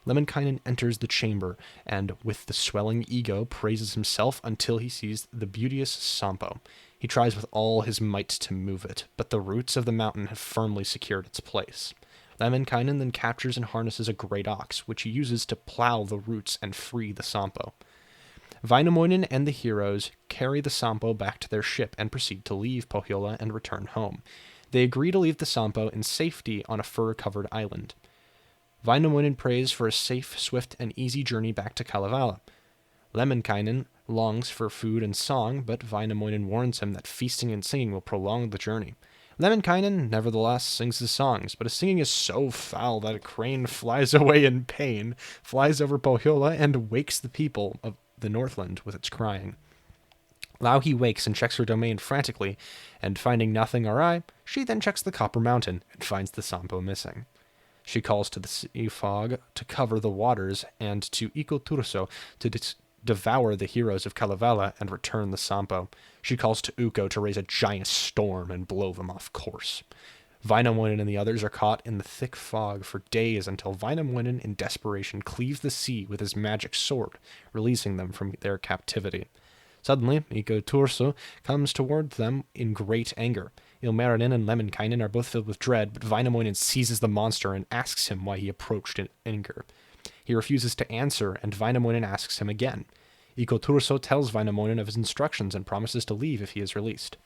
Lemminkainen enters the chamber, and with the swelling ego praises himself until he sees the beauteous Sampo. He tries with all his might to move it, but the roots of the mountain have firmly secured its place. Lemminkainen then captures and harnesses a great ox, which he uses to plow the roots and free the Sampo. Wainamoinen and the heroes carry the Sampo back to their ship and proceed to leave Pohjola and return home. They agree to leave the Sampo in safety on a fur-covered island. Wainamoinen prays for a safe, swift, and easy journey back to Kalevala. Lemminkainen longs for food and song, but Wainamoinen warns him that feasting and singing will prolong the journey. Lemminkainen, nevertheless, sings his songs, but his singing is so foul that a crane flies away in pain, flies over Pohjola, and wakes the people of the Northland with its crying. Louhi wakes and checks her domain frantically, and finding nothing awry, she then checks the Copper Mountain and finds the Sampo missing. She calls to the sea fog to cover the waters and to Turso to devour the heroes of Kalevala and return the Sampo. She calls to Ukko to raise a giant storm and blow them off course. Wainamoinen and the others are caught in the thick fog for days until Wainamoinen, in desperation, cleaves the sea with his magic sword, releasing them from their captivity. Suddenly, Turso comes toward them in great anger. Ilmarinen and Lemminkainen are both filled with dread, but Wainamoinen seizes the monster and asks him why he approached in anger. He refuses to answer, and Wainamoinen asks him again. Iko Turso tells Vainamoinen of his instructions and promises to leave if he is released.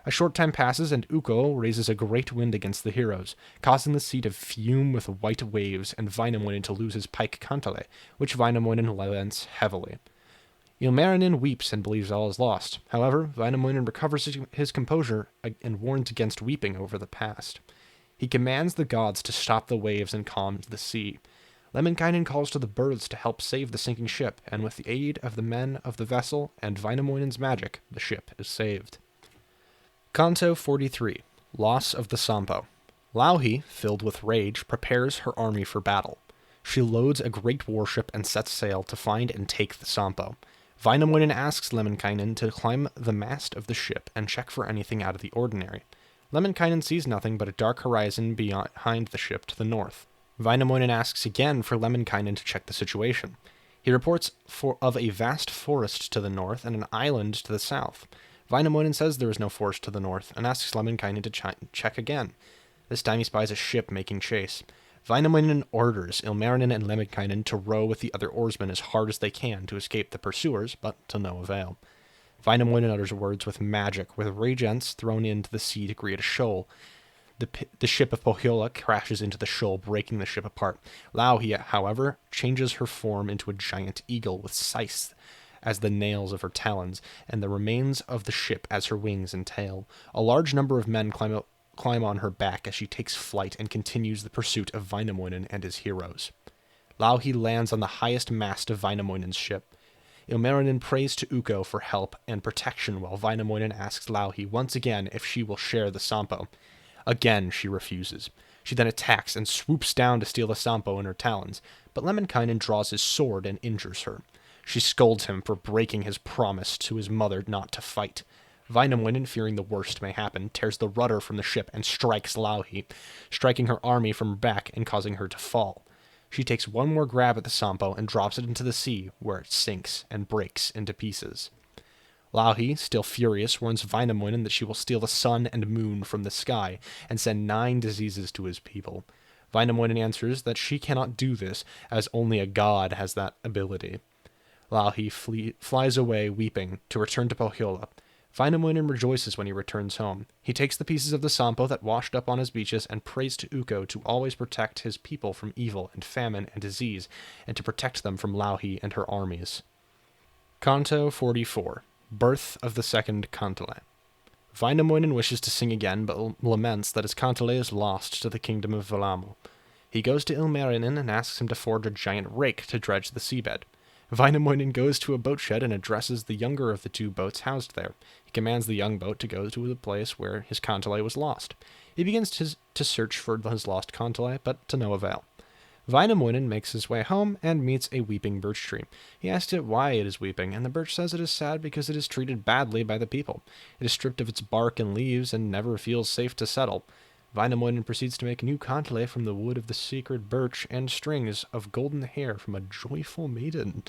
A short time passes, and Ukko raises a great wind against the heroes, causing the sea to fume with white waves and Vainamoinen to lose his pike Kantele, which Vainamoinen laments heavily. Ilmarinen weeps and believes all is lost. However, Vainamoinen recovers his composure and warns against weeping over the past. He commands the gods to stop the waves and calm the sea. Lemminkainen calls to the birds to help save the sinking ship, and with the aid of the men of the vessel and Vainamoinen's magic, the ship is saved. Canto 43. Loss of the Sampo. Louhi, filled with rage, prepares her army for battle. She loads a great warship and sets sail to find and take the Sampo. Vainamoinen asks Lemminkainen to climb the mast of the ship and check for anything out of the ordinary. Lemminkainen sees nothing but a dark horizon behind the ship to the north. Vainamoinen asks again for Lemminkainen to check the situation. He reports of a vast forest to the north and an island to the south. Vainamoinen says there is no forest to the north and asks Lemminkainen to check again. This time he spies a ship making chase. Vainamoinen orders Ilmarinen and Lemminkainen to row with the other oarsmen as hard as they can to escape the pursuers, but to no avail. Vainamoinen utters words with magic, with regents thrown into the sea to create a shoal. The ship of Pohjola crashes into the shoal, breaking the ship apart. Louhi, however, changes her form into a giant eagle with scythes as the nails of her talons, and the remains of the ship as her wings and tail. A large number of men climb on her back as she takes flight and continues the pursuit of Vainamoinen and his heroes. Louhi lands on the highest mast of Vainamoinen's ship. Ilmarinen prays to Ukko for help and protection while Vainamoinen asks Louhi once again if she will share the Sampo. Again, she refuses. She then attacks and swoops down to steal the Sampo in her talons, but Lemminkainen draws his sword and injures her. She scolds him for breaking his promise to his mother not to fight. Vainamoinen, fearing the worst may happen, tears the rudder from the ship and strikes Louhi, striking her army from her back and causing her to fall. She takes one more grab at the Sampo and drops it into the sea, where it sinks and breaks into pieces. Louhi, still furious, warns Vainamoinen that she will steal the sun and moon from the sky and send 9 diseases to his people. Vainamoinen answers that she cannot do this, as only a god has that ability. Louhi flies away weeping to return to Pohjola. Vainamoinen rejoices when he returns home. He takes the pieces of the Sampo that washed up on his beaches and prays to Ukko to always protect his people from evil and famine and disease, and to protect them from Louhi and her armies. Canto 44. Birth of the second Kantele. Vainamoinen wishes to sing again, but laments that his Kantele is lost to the kingdom of Velamo. He goes to Ilmarinen and asks him to forge a giant rake to dredge the seabed. Vainamoinen goes to a boat shed and addresses the younger of the 2 boats housed there. He commands the young boat to go to the place where his Kantele was lost. He begins to search for his lost Kantele, but to no avail. Vainamoinen makes his way home and meets a weeping birch tree. He asks it why it is weeping, and the birch says it is sad because it is treated badly by the people. It is stripped of its bark and leaves and never feels safe to settle. Vainamoinen proceeds to make a new Kantele from the wood of the sacred birch and strings of golden hair from a joyful maiden.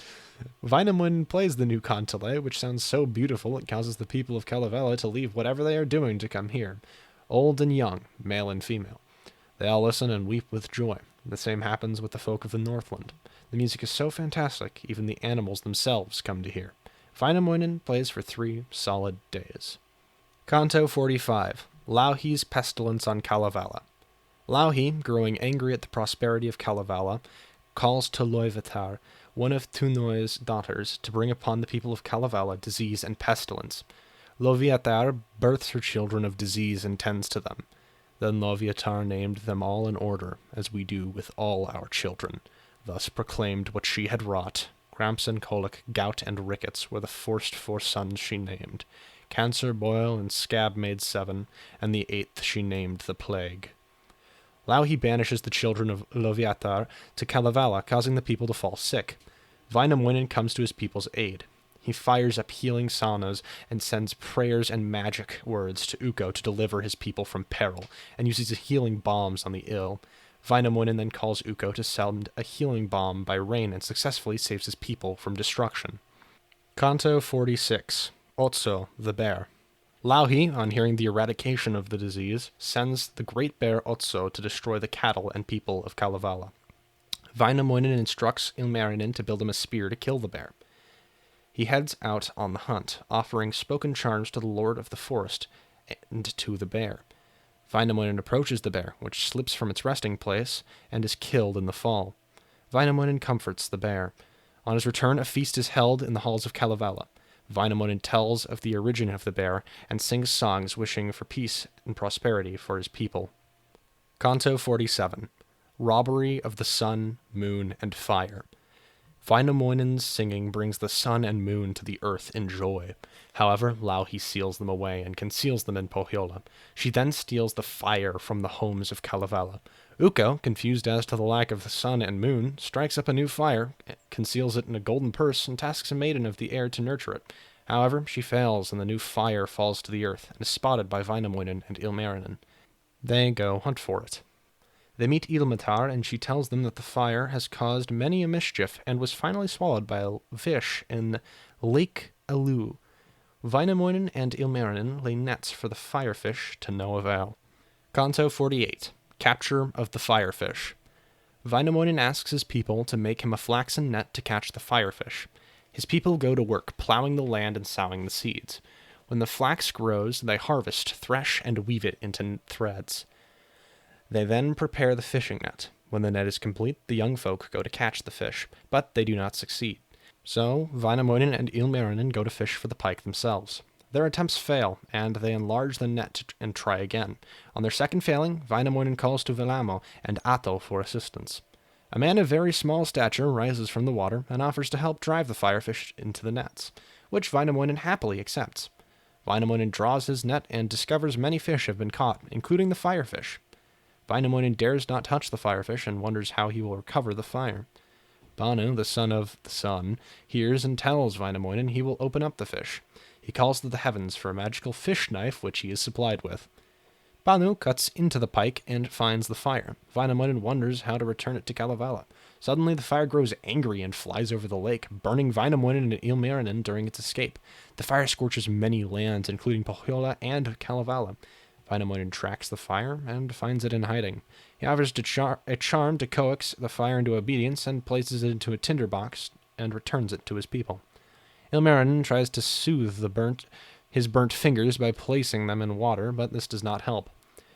Vainamoinen plays the new Kantele, which sounds so beautiful it causes the people of Kalevala to leave whatever they are doing to come here. Old and young, male and female. They all listen and weep with joy. The same happens with the folk of the Northland. The music is so fantastic, even the animals themselves come to hear. Vainamoinen plays for 3 solid days. Canto 45. Louhi's pestilence on Kalevala. Louhi, growing angry at the prosperity of Kalevala, calls to Loivatar, one of Tunoi's daughters, to bring upon the people of Kalevala disease and pestilence. Loviatar births her children of disease and tends to them. Then Loviatar named them all in order, as we do with all our children, thus proclaimed what she had wrought. Cramps and colic, gout and rickets were the first 4 sons she named. Cancer, boil, and scab made 7, and the 8th she named the plague. Louhi banishes the children of Loviatar to Kalevala, causing the people to fall sick. Vainamoinen comes to his people's aid. He fires up healing saunas and sends prayers and magic words to Ukko to deliver his people from peril, and uses healing bombs on the ill. Vainamoinen then calls Ukko to send a healing bomb by rain and successfully saves his people from destruction. Canto 46. Otso, the bear. Louhi, on hearing the eradication of the disease, sends the great bear Otso to destroy the cattle and people of Kalevala. Vainamoinen instructs Ilmarinen to build him a spear to kill the bear.
He heads out on the hunt, offering spoken charms to the Lord of the Forest and to the bear. Wainamoinen approaches the bear, which slips from its resting place and is killed in the fall. Wainamoinen comforts the bear. On his return, a feast is held in the halls of Kalevala. Wainamoinen tells of the origin of the bear and sings songs wishing for peace and prosperity for his people. Canto 47. Robbery of the Sun, Moon, and Fire. Wainamoinen's singing brings the sun and moon to the earth in joy. However, Louhi seals them away and conceals them in Pohjola. She then steals the fire from the homes of Kalevala. Ukko, confused as to the lack of the sun and moon, strikes up a new fire, conceals it in a golden purse, and tasks a maiden of the air to nurture it. However, she fails, and the new fire falls to the earth and is spotted by Wainamoinen and Ilmarinen. They go hunt for it. They meet Ilmatar, and she tells them that the fire has caused many a mischief and was finally swallowed by a fish in Lake Alu. Wainamoinen and Ilmarinen lay nets for the firefish to no avail. Canto 48. Capture of the firefish. Wainamoinen asks his people to make him a flaxen net to catch the firefish. His people go to work plowing the land and sowing the seeds. When the flax grows, they harvest, thresh, and weave it into threads. They then prepare the fishing net. When the net is complete, the young folk go to catch the fish, but they do not succeed. So Wainamoinen and Ilmarinen go to fish for the pike themselves. Their attempts fail, and they enlarge the net and try again. On their second failing, Wainamoinen calls to Velamo and Atto for assistance. A man of very small stature rises from the water and offers to help drive the firefish into the nets, which Wainamoinen happily accepts. Wainamoinen draws his net and discovers many fish have been caught, including the firefish. Wainamoinen dares not touch the firefish and wonders how he will recover the fire. Banu, the son of the sun, hears and tells Wainamoinen he will open up the fish. He calls to the heavens for a magical fish knife which he is supplied with. Banu cuts into the pike and finds the fire. Wainamoinen wonders how to return it to Kalevala. Suddenly the fire grows angry and flies over the lake, burning Wainamoinen and Ilmarinen during its escape. The fire scorches many lands, including Pohjola and Kalevala. Wainamoinen tracks the fire and finds it in hiding. He offers a charm to coax the fire into obedience and places it into a tinderbox and returns it to his people. Ilmarinen tries to soothe his burnt fingers by placing them in water, but this does not help.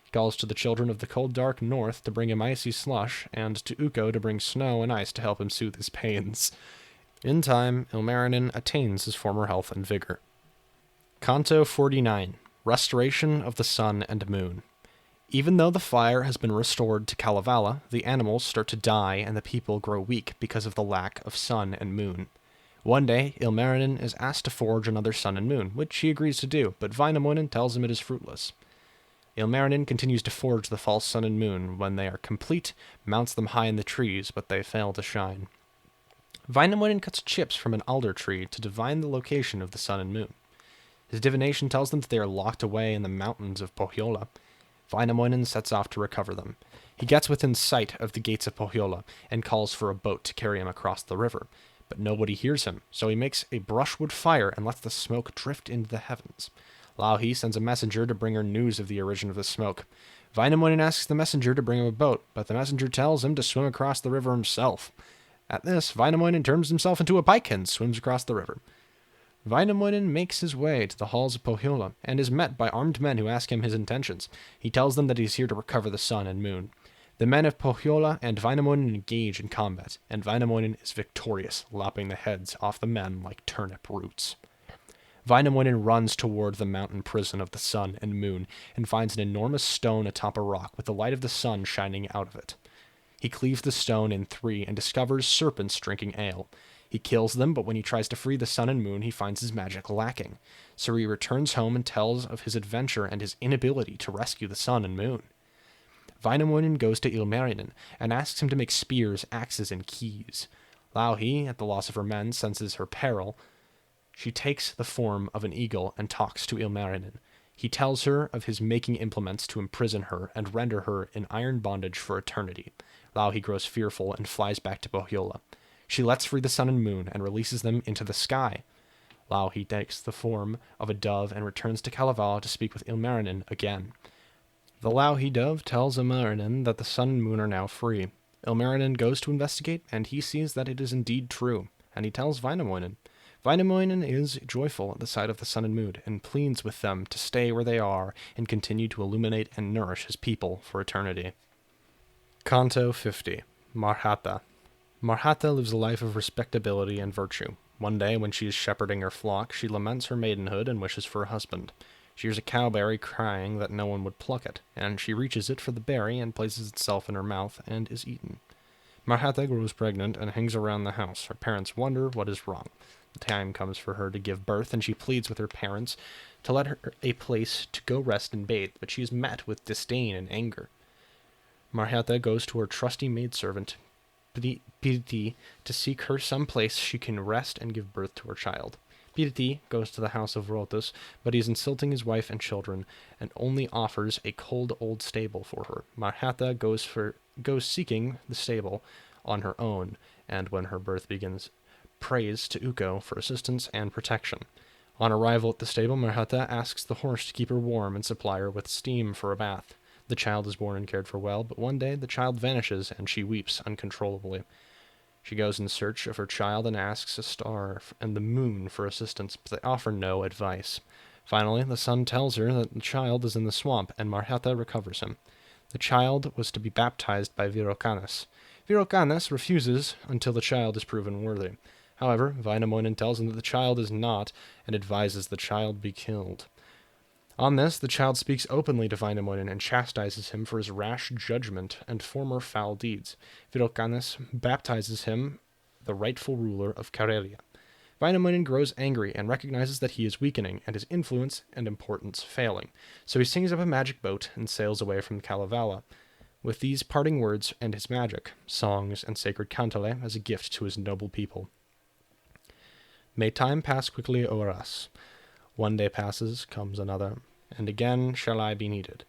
He calls to the children of the cold dark north to bring him icy slush, and to Ukko to bring snow and ice to help him soothe his pains. In time, Ilmarinen attains his former health and vigor. Canto 49. Restoration of the Sun and Moon. Even though the fire has been restored to Kalevala, the animals start to die and the people grow weak because of the lack of sun and moon. One day, Ilmarinen is asked to forge another sun and moon, which he agrees to do, but Wainamoinen tells him it is fruitless. Ilmarinen continues to forge the false sun and moon. When they are complete, mounts them high in the trees, but they fail to shine. Wainamoinen cuts chips from an alder tree to divine the location of the sun and moon. His divination tells them that they are locked away in the mountains of Pohjola. Wainamoinen sets off to recover them. He gets within sight of the gates of Pohjola and calls for a boat to carry him across the river. But nobody hears him, so he makes a brushwood fire and lets the smoke drift into the heavens. Louhi sends a messenger to bring her news of the origin of the smoke. Wainamoinen asks the messenger to bring him a boat, but the messenger tells him to swim across the river himself. At this, Wainamoinen turns himself into a pike and swims across the river. Wainamoinen makes his way to the halls of Pohjola and is met by armed men who ask him his intentions. He tells them that he is here to recover the sun and moon. The men of Pohjola and Wainamoinen engage in combat, and Wainamoinen is victorious, lopping the heads off the men like turnip roots. Wainamoinen runs toward the mountain prison of the sun and moon and finds an enormous stone atop a rock with the light of the sun shining out of it. He cleaves the stone in three and discovers serpents drinking ale. He kills them, but when he tries to free the sun and moon, he finds his magic lacking. So he returns home and tells of his adventure and his inability to rescue the sun and moon. Wainamoinen goes to Ilmarinen and asks him to make spears, axes, and keys. Louhi, at the loss of her men, senses her peril. She takes the form of an eagle and talks to Ilmarinen. He tells her of his making implements to imprison her and render her in iron bondage for eternity. Louhi grows fearful and flies back to Pohjola. She lets free the sun and moon and releases them into the sky. Louhi takes the form of a dove and returns to Kalevala to speak with Ilmarinen again. The Louhi dove tells Ilmarinen that the sun and moon are now free. Ilmarinen goes to investigate, and he sees that it is indeed true, and he tells Wainamoinen. Wainamoinen is joyful at the sight of the sun and moon, and pleads with them to stay where they are and continue to illuminate and nourish his people for eternity. Canto 50. Marhata. Marhata lives a life of respectability and virtue. One day, when she is shepherding her flock, she laments her maidenhood and wishes for a husband. She hears a cowberry crying that no one would pluck it, and she reaches it for the berry and places itself in her mouth and is eaten. Marhata grows pregnant and hangs around the house. Her parents wonder what is wrong. The time comes for her to give birth, and she pleads with her parents to let her a place to go rest and bathe, but she is met with disdain and anger. Marhata goes to her trusty maidservant, Piriti, to seek her some place she can rest and give birth to her child. Piriti goes to the house of Rotus, but he is insulting his wife and children, and only offers a cold old stable for her. Marhata goes seeking the stable on her own, and when her birth begins, prays to Ukko for assistance and protection. On arrival at the stable, Marhata asks the horse to keep her warm and supply her with steam for a bath. The child is born and cared for well, but one day the child vanishes and she weeps uncontrollably. She goes in search of her child and asks a star and the moon for assistance, but they offer no advice. Finally, the sun tells her that the child is in the swamp, and Marhata recovers him. The child was to be baptized by Virocanes. Virocanes refuses until the child is proven worthy. However, Wainamoinen tells him that the child is not, and advises the child be killed. On this, the child speaks openly to Wainamoinen and chastises him for his rash judgment and former foul deeds. Virocanes baptizes him the rightful ruler of Karelia. Wainamoinen grows angry and recognizes that he is weakening and his influence and importance failing, so he sings up a magic boat and sails away from Kalevala. With these parting words and his magic, songs, and sacred kantele as a gift to his noble people. May time pass quickly o'er us. One day passes, comes another, and again shall I be needed.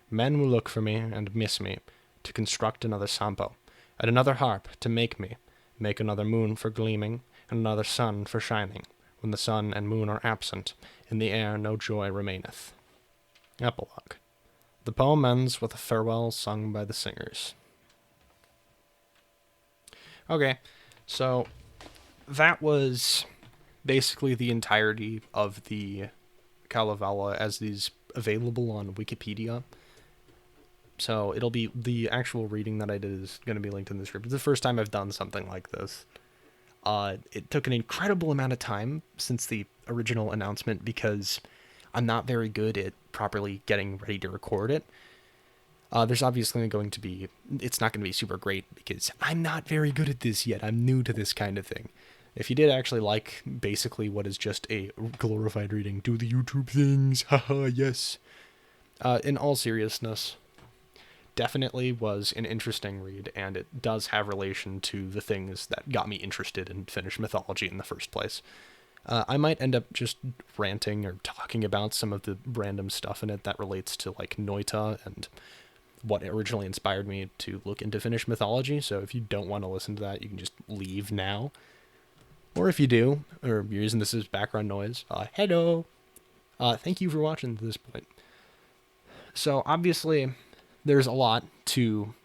Men will look for me and miss me, to construct another Sampo, and another harp to make me, make another moon for gleaming, and another sun for shining. When the sun and moon are absent, in the air no joy remaineth. Epilogue. The poem ends with a farewell sung by the singers. Okay, so that was basically the entirety of the Kalevala as these available on Wikipedia. So it'll be the actual reading that I did is going to be linked in the description. It's the first time I've done something like this. It took an incredible amount of time since the original announcement because I'm not very good at properly getting ready to record it. There's obviously going to be, it's not going to be super great because I'm not very good at this yet. I'm new to this kind of thing. If you did actually like basically what is just a glorified reading, do the YouTube things, haha, yes. In all seriousness, definitely was an interesting read, and it does have relation to the things that got me interested in Finnish mythology in the first place. I might end up just ranting or talking about some of the random stuff in it that relates to like Noita and what originally inspired me to look into Finnish mythology, so if you don't want to listen to that, you can just leave now. Or if you do, or you're using this as background noise, hello. Thank you for watching to this point. So obviously, there's a lot to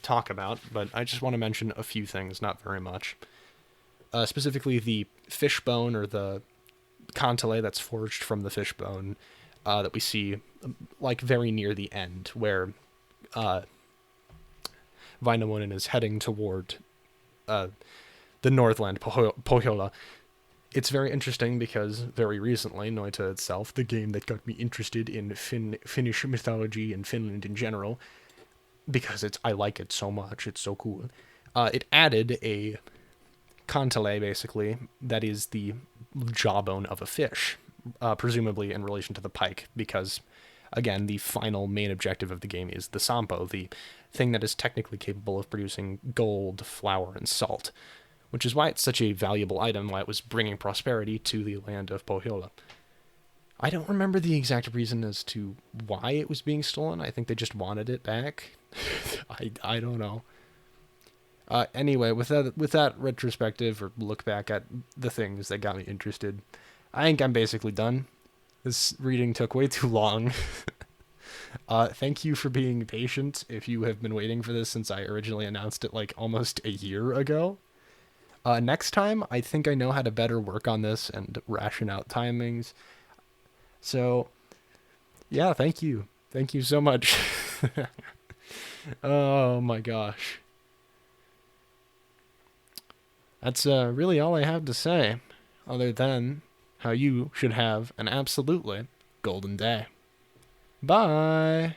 talk about, but I just want to mention a few things, not very much. Specifically, the fishbone or the kantele that's forged from the fishbone that we see, like very near the end, where Wainamoinen is heading toward the Northland, Pohjola. It's very interesting because very recently, Noita itself, the game that got me interested in Finnish mythology and Finland in general, because I like it so much, it's so cool, it added a kantele, basically, that is the jawbone of a fish, presumably in relation to the pike, because, again, the final main objective of the game is the Sampo, the thing that is technically capable of producing gold, flour, and salt, which is why it's such a valuable item, why it was bringing prosperity to the land of Pohjola. I don't remember the exact reason as to why it was being stolen. I think they just wanted it back. I don't know. Anyway, with that retrospective or look back at the things that got me interested, I think I'm basically done. This reading took way too long. Thank you for being patient if you have been waiting for this since I originally announced it like almost a year ago.
Next time, I think I know how to better work on this and ration out timings. So, yeah, thank you. Thank you so much. Oh my gosh. That's really all I have to say, other than how you should have an absolutely golden day. Bye.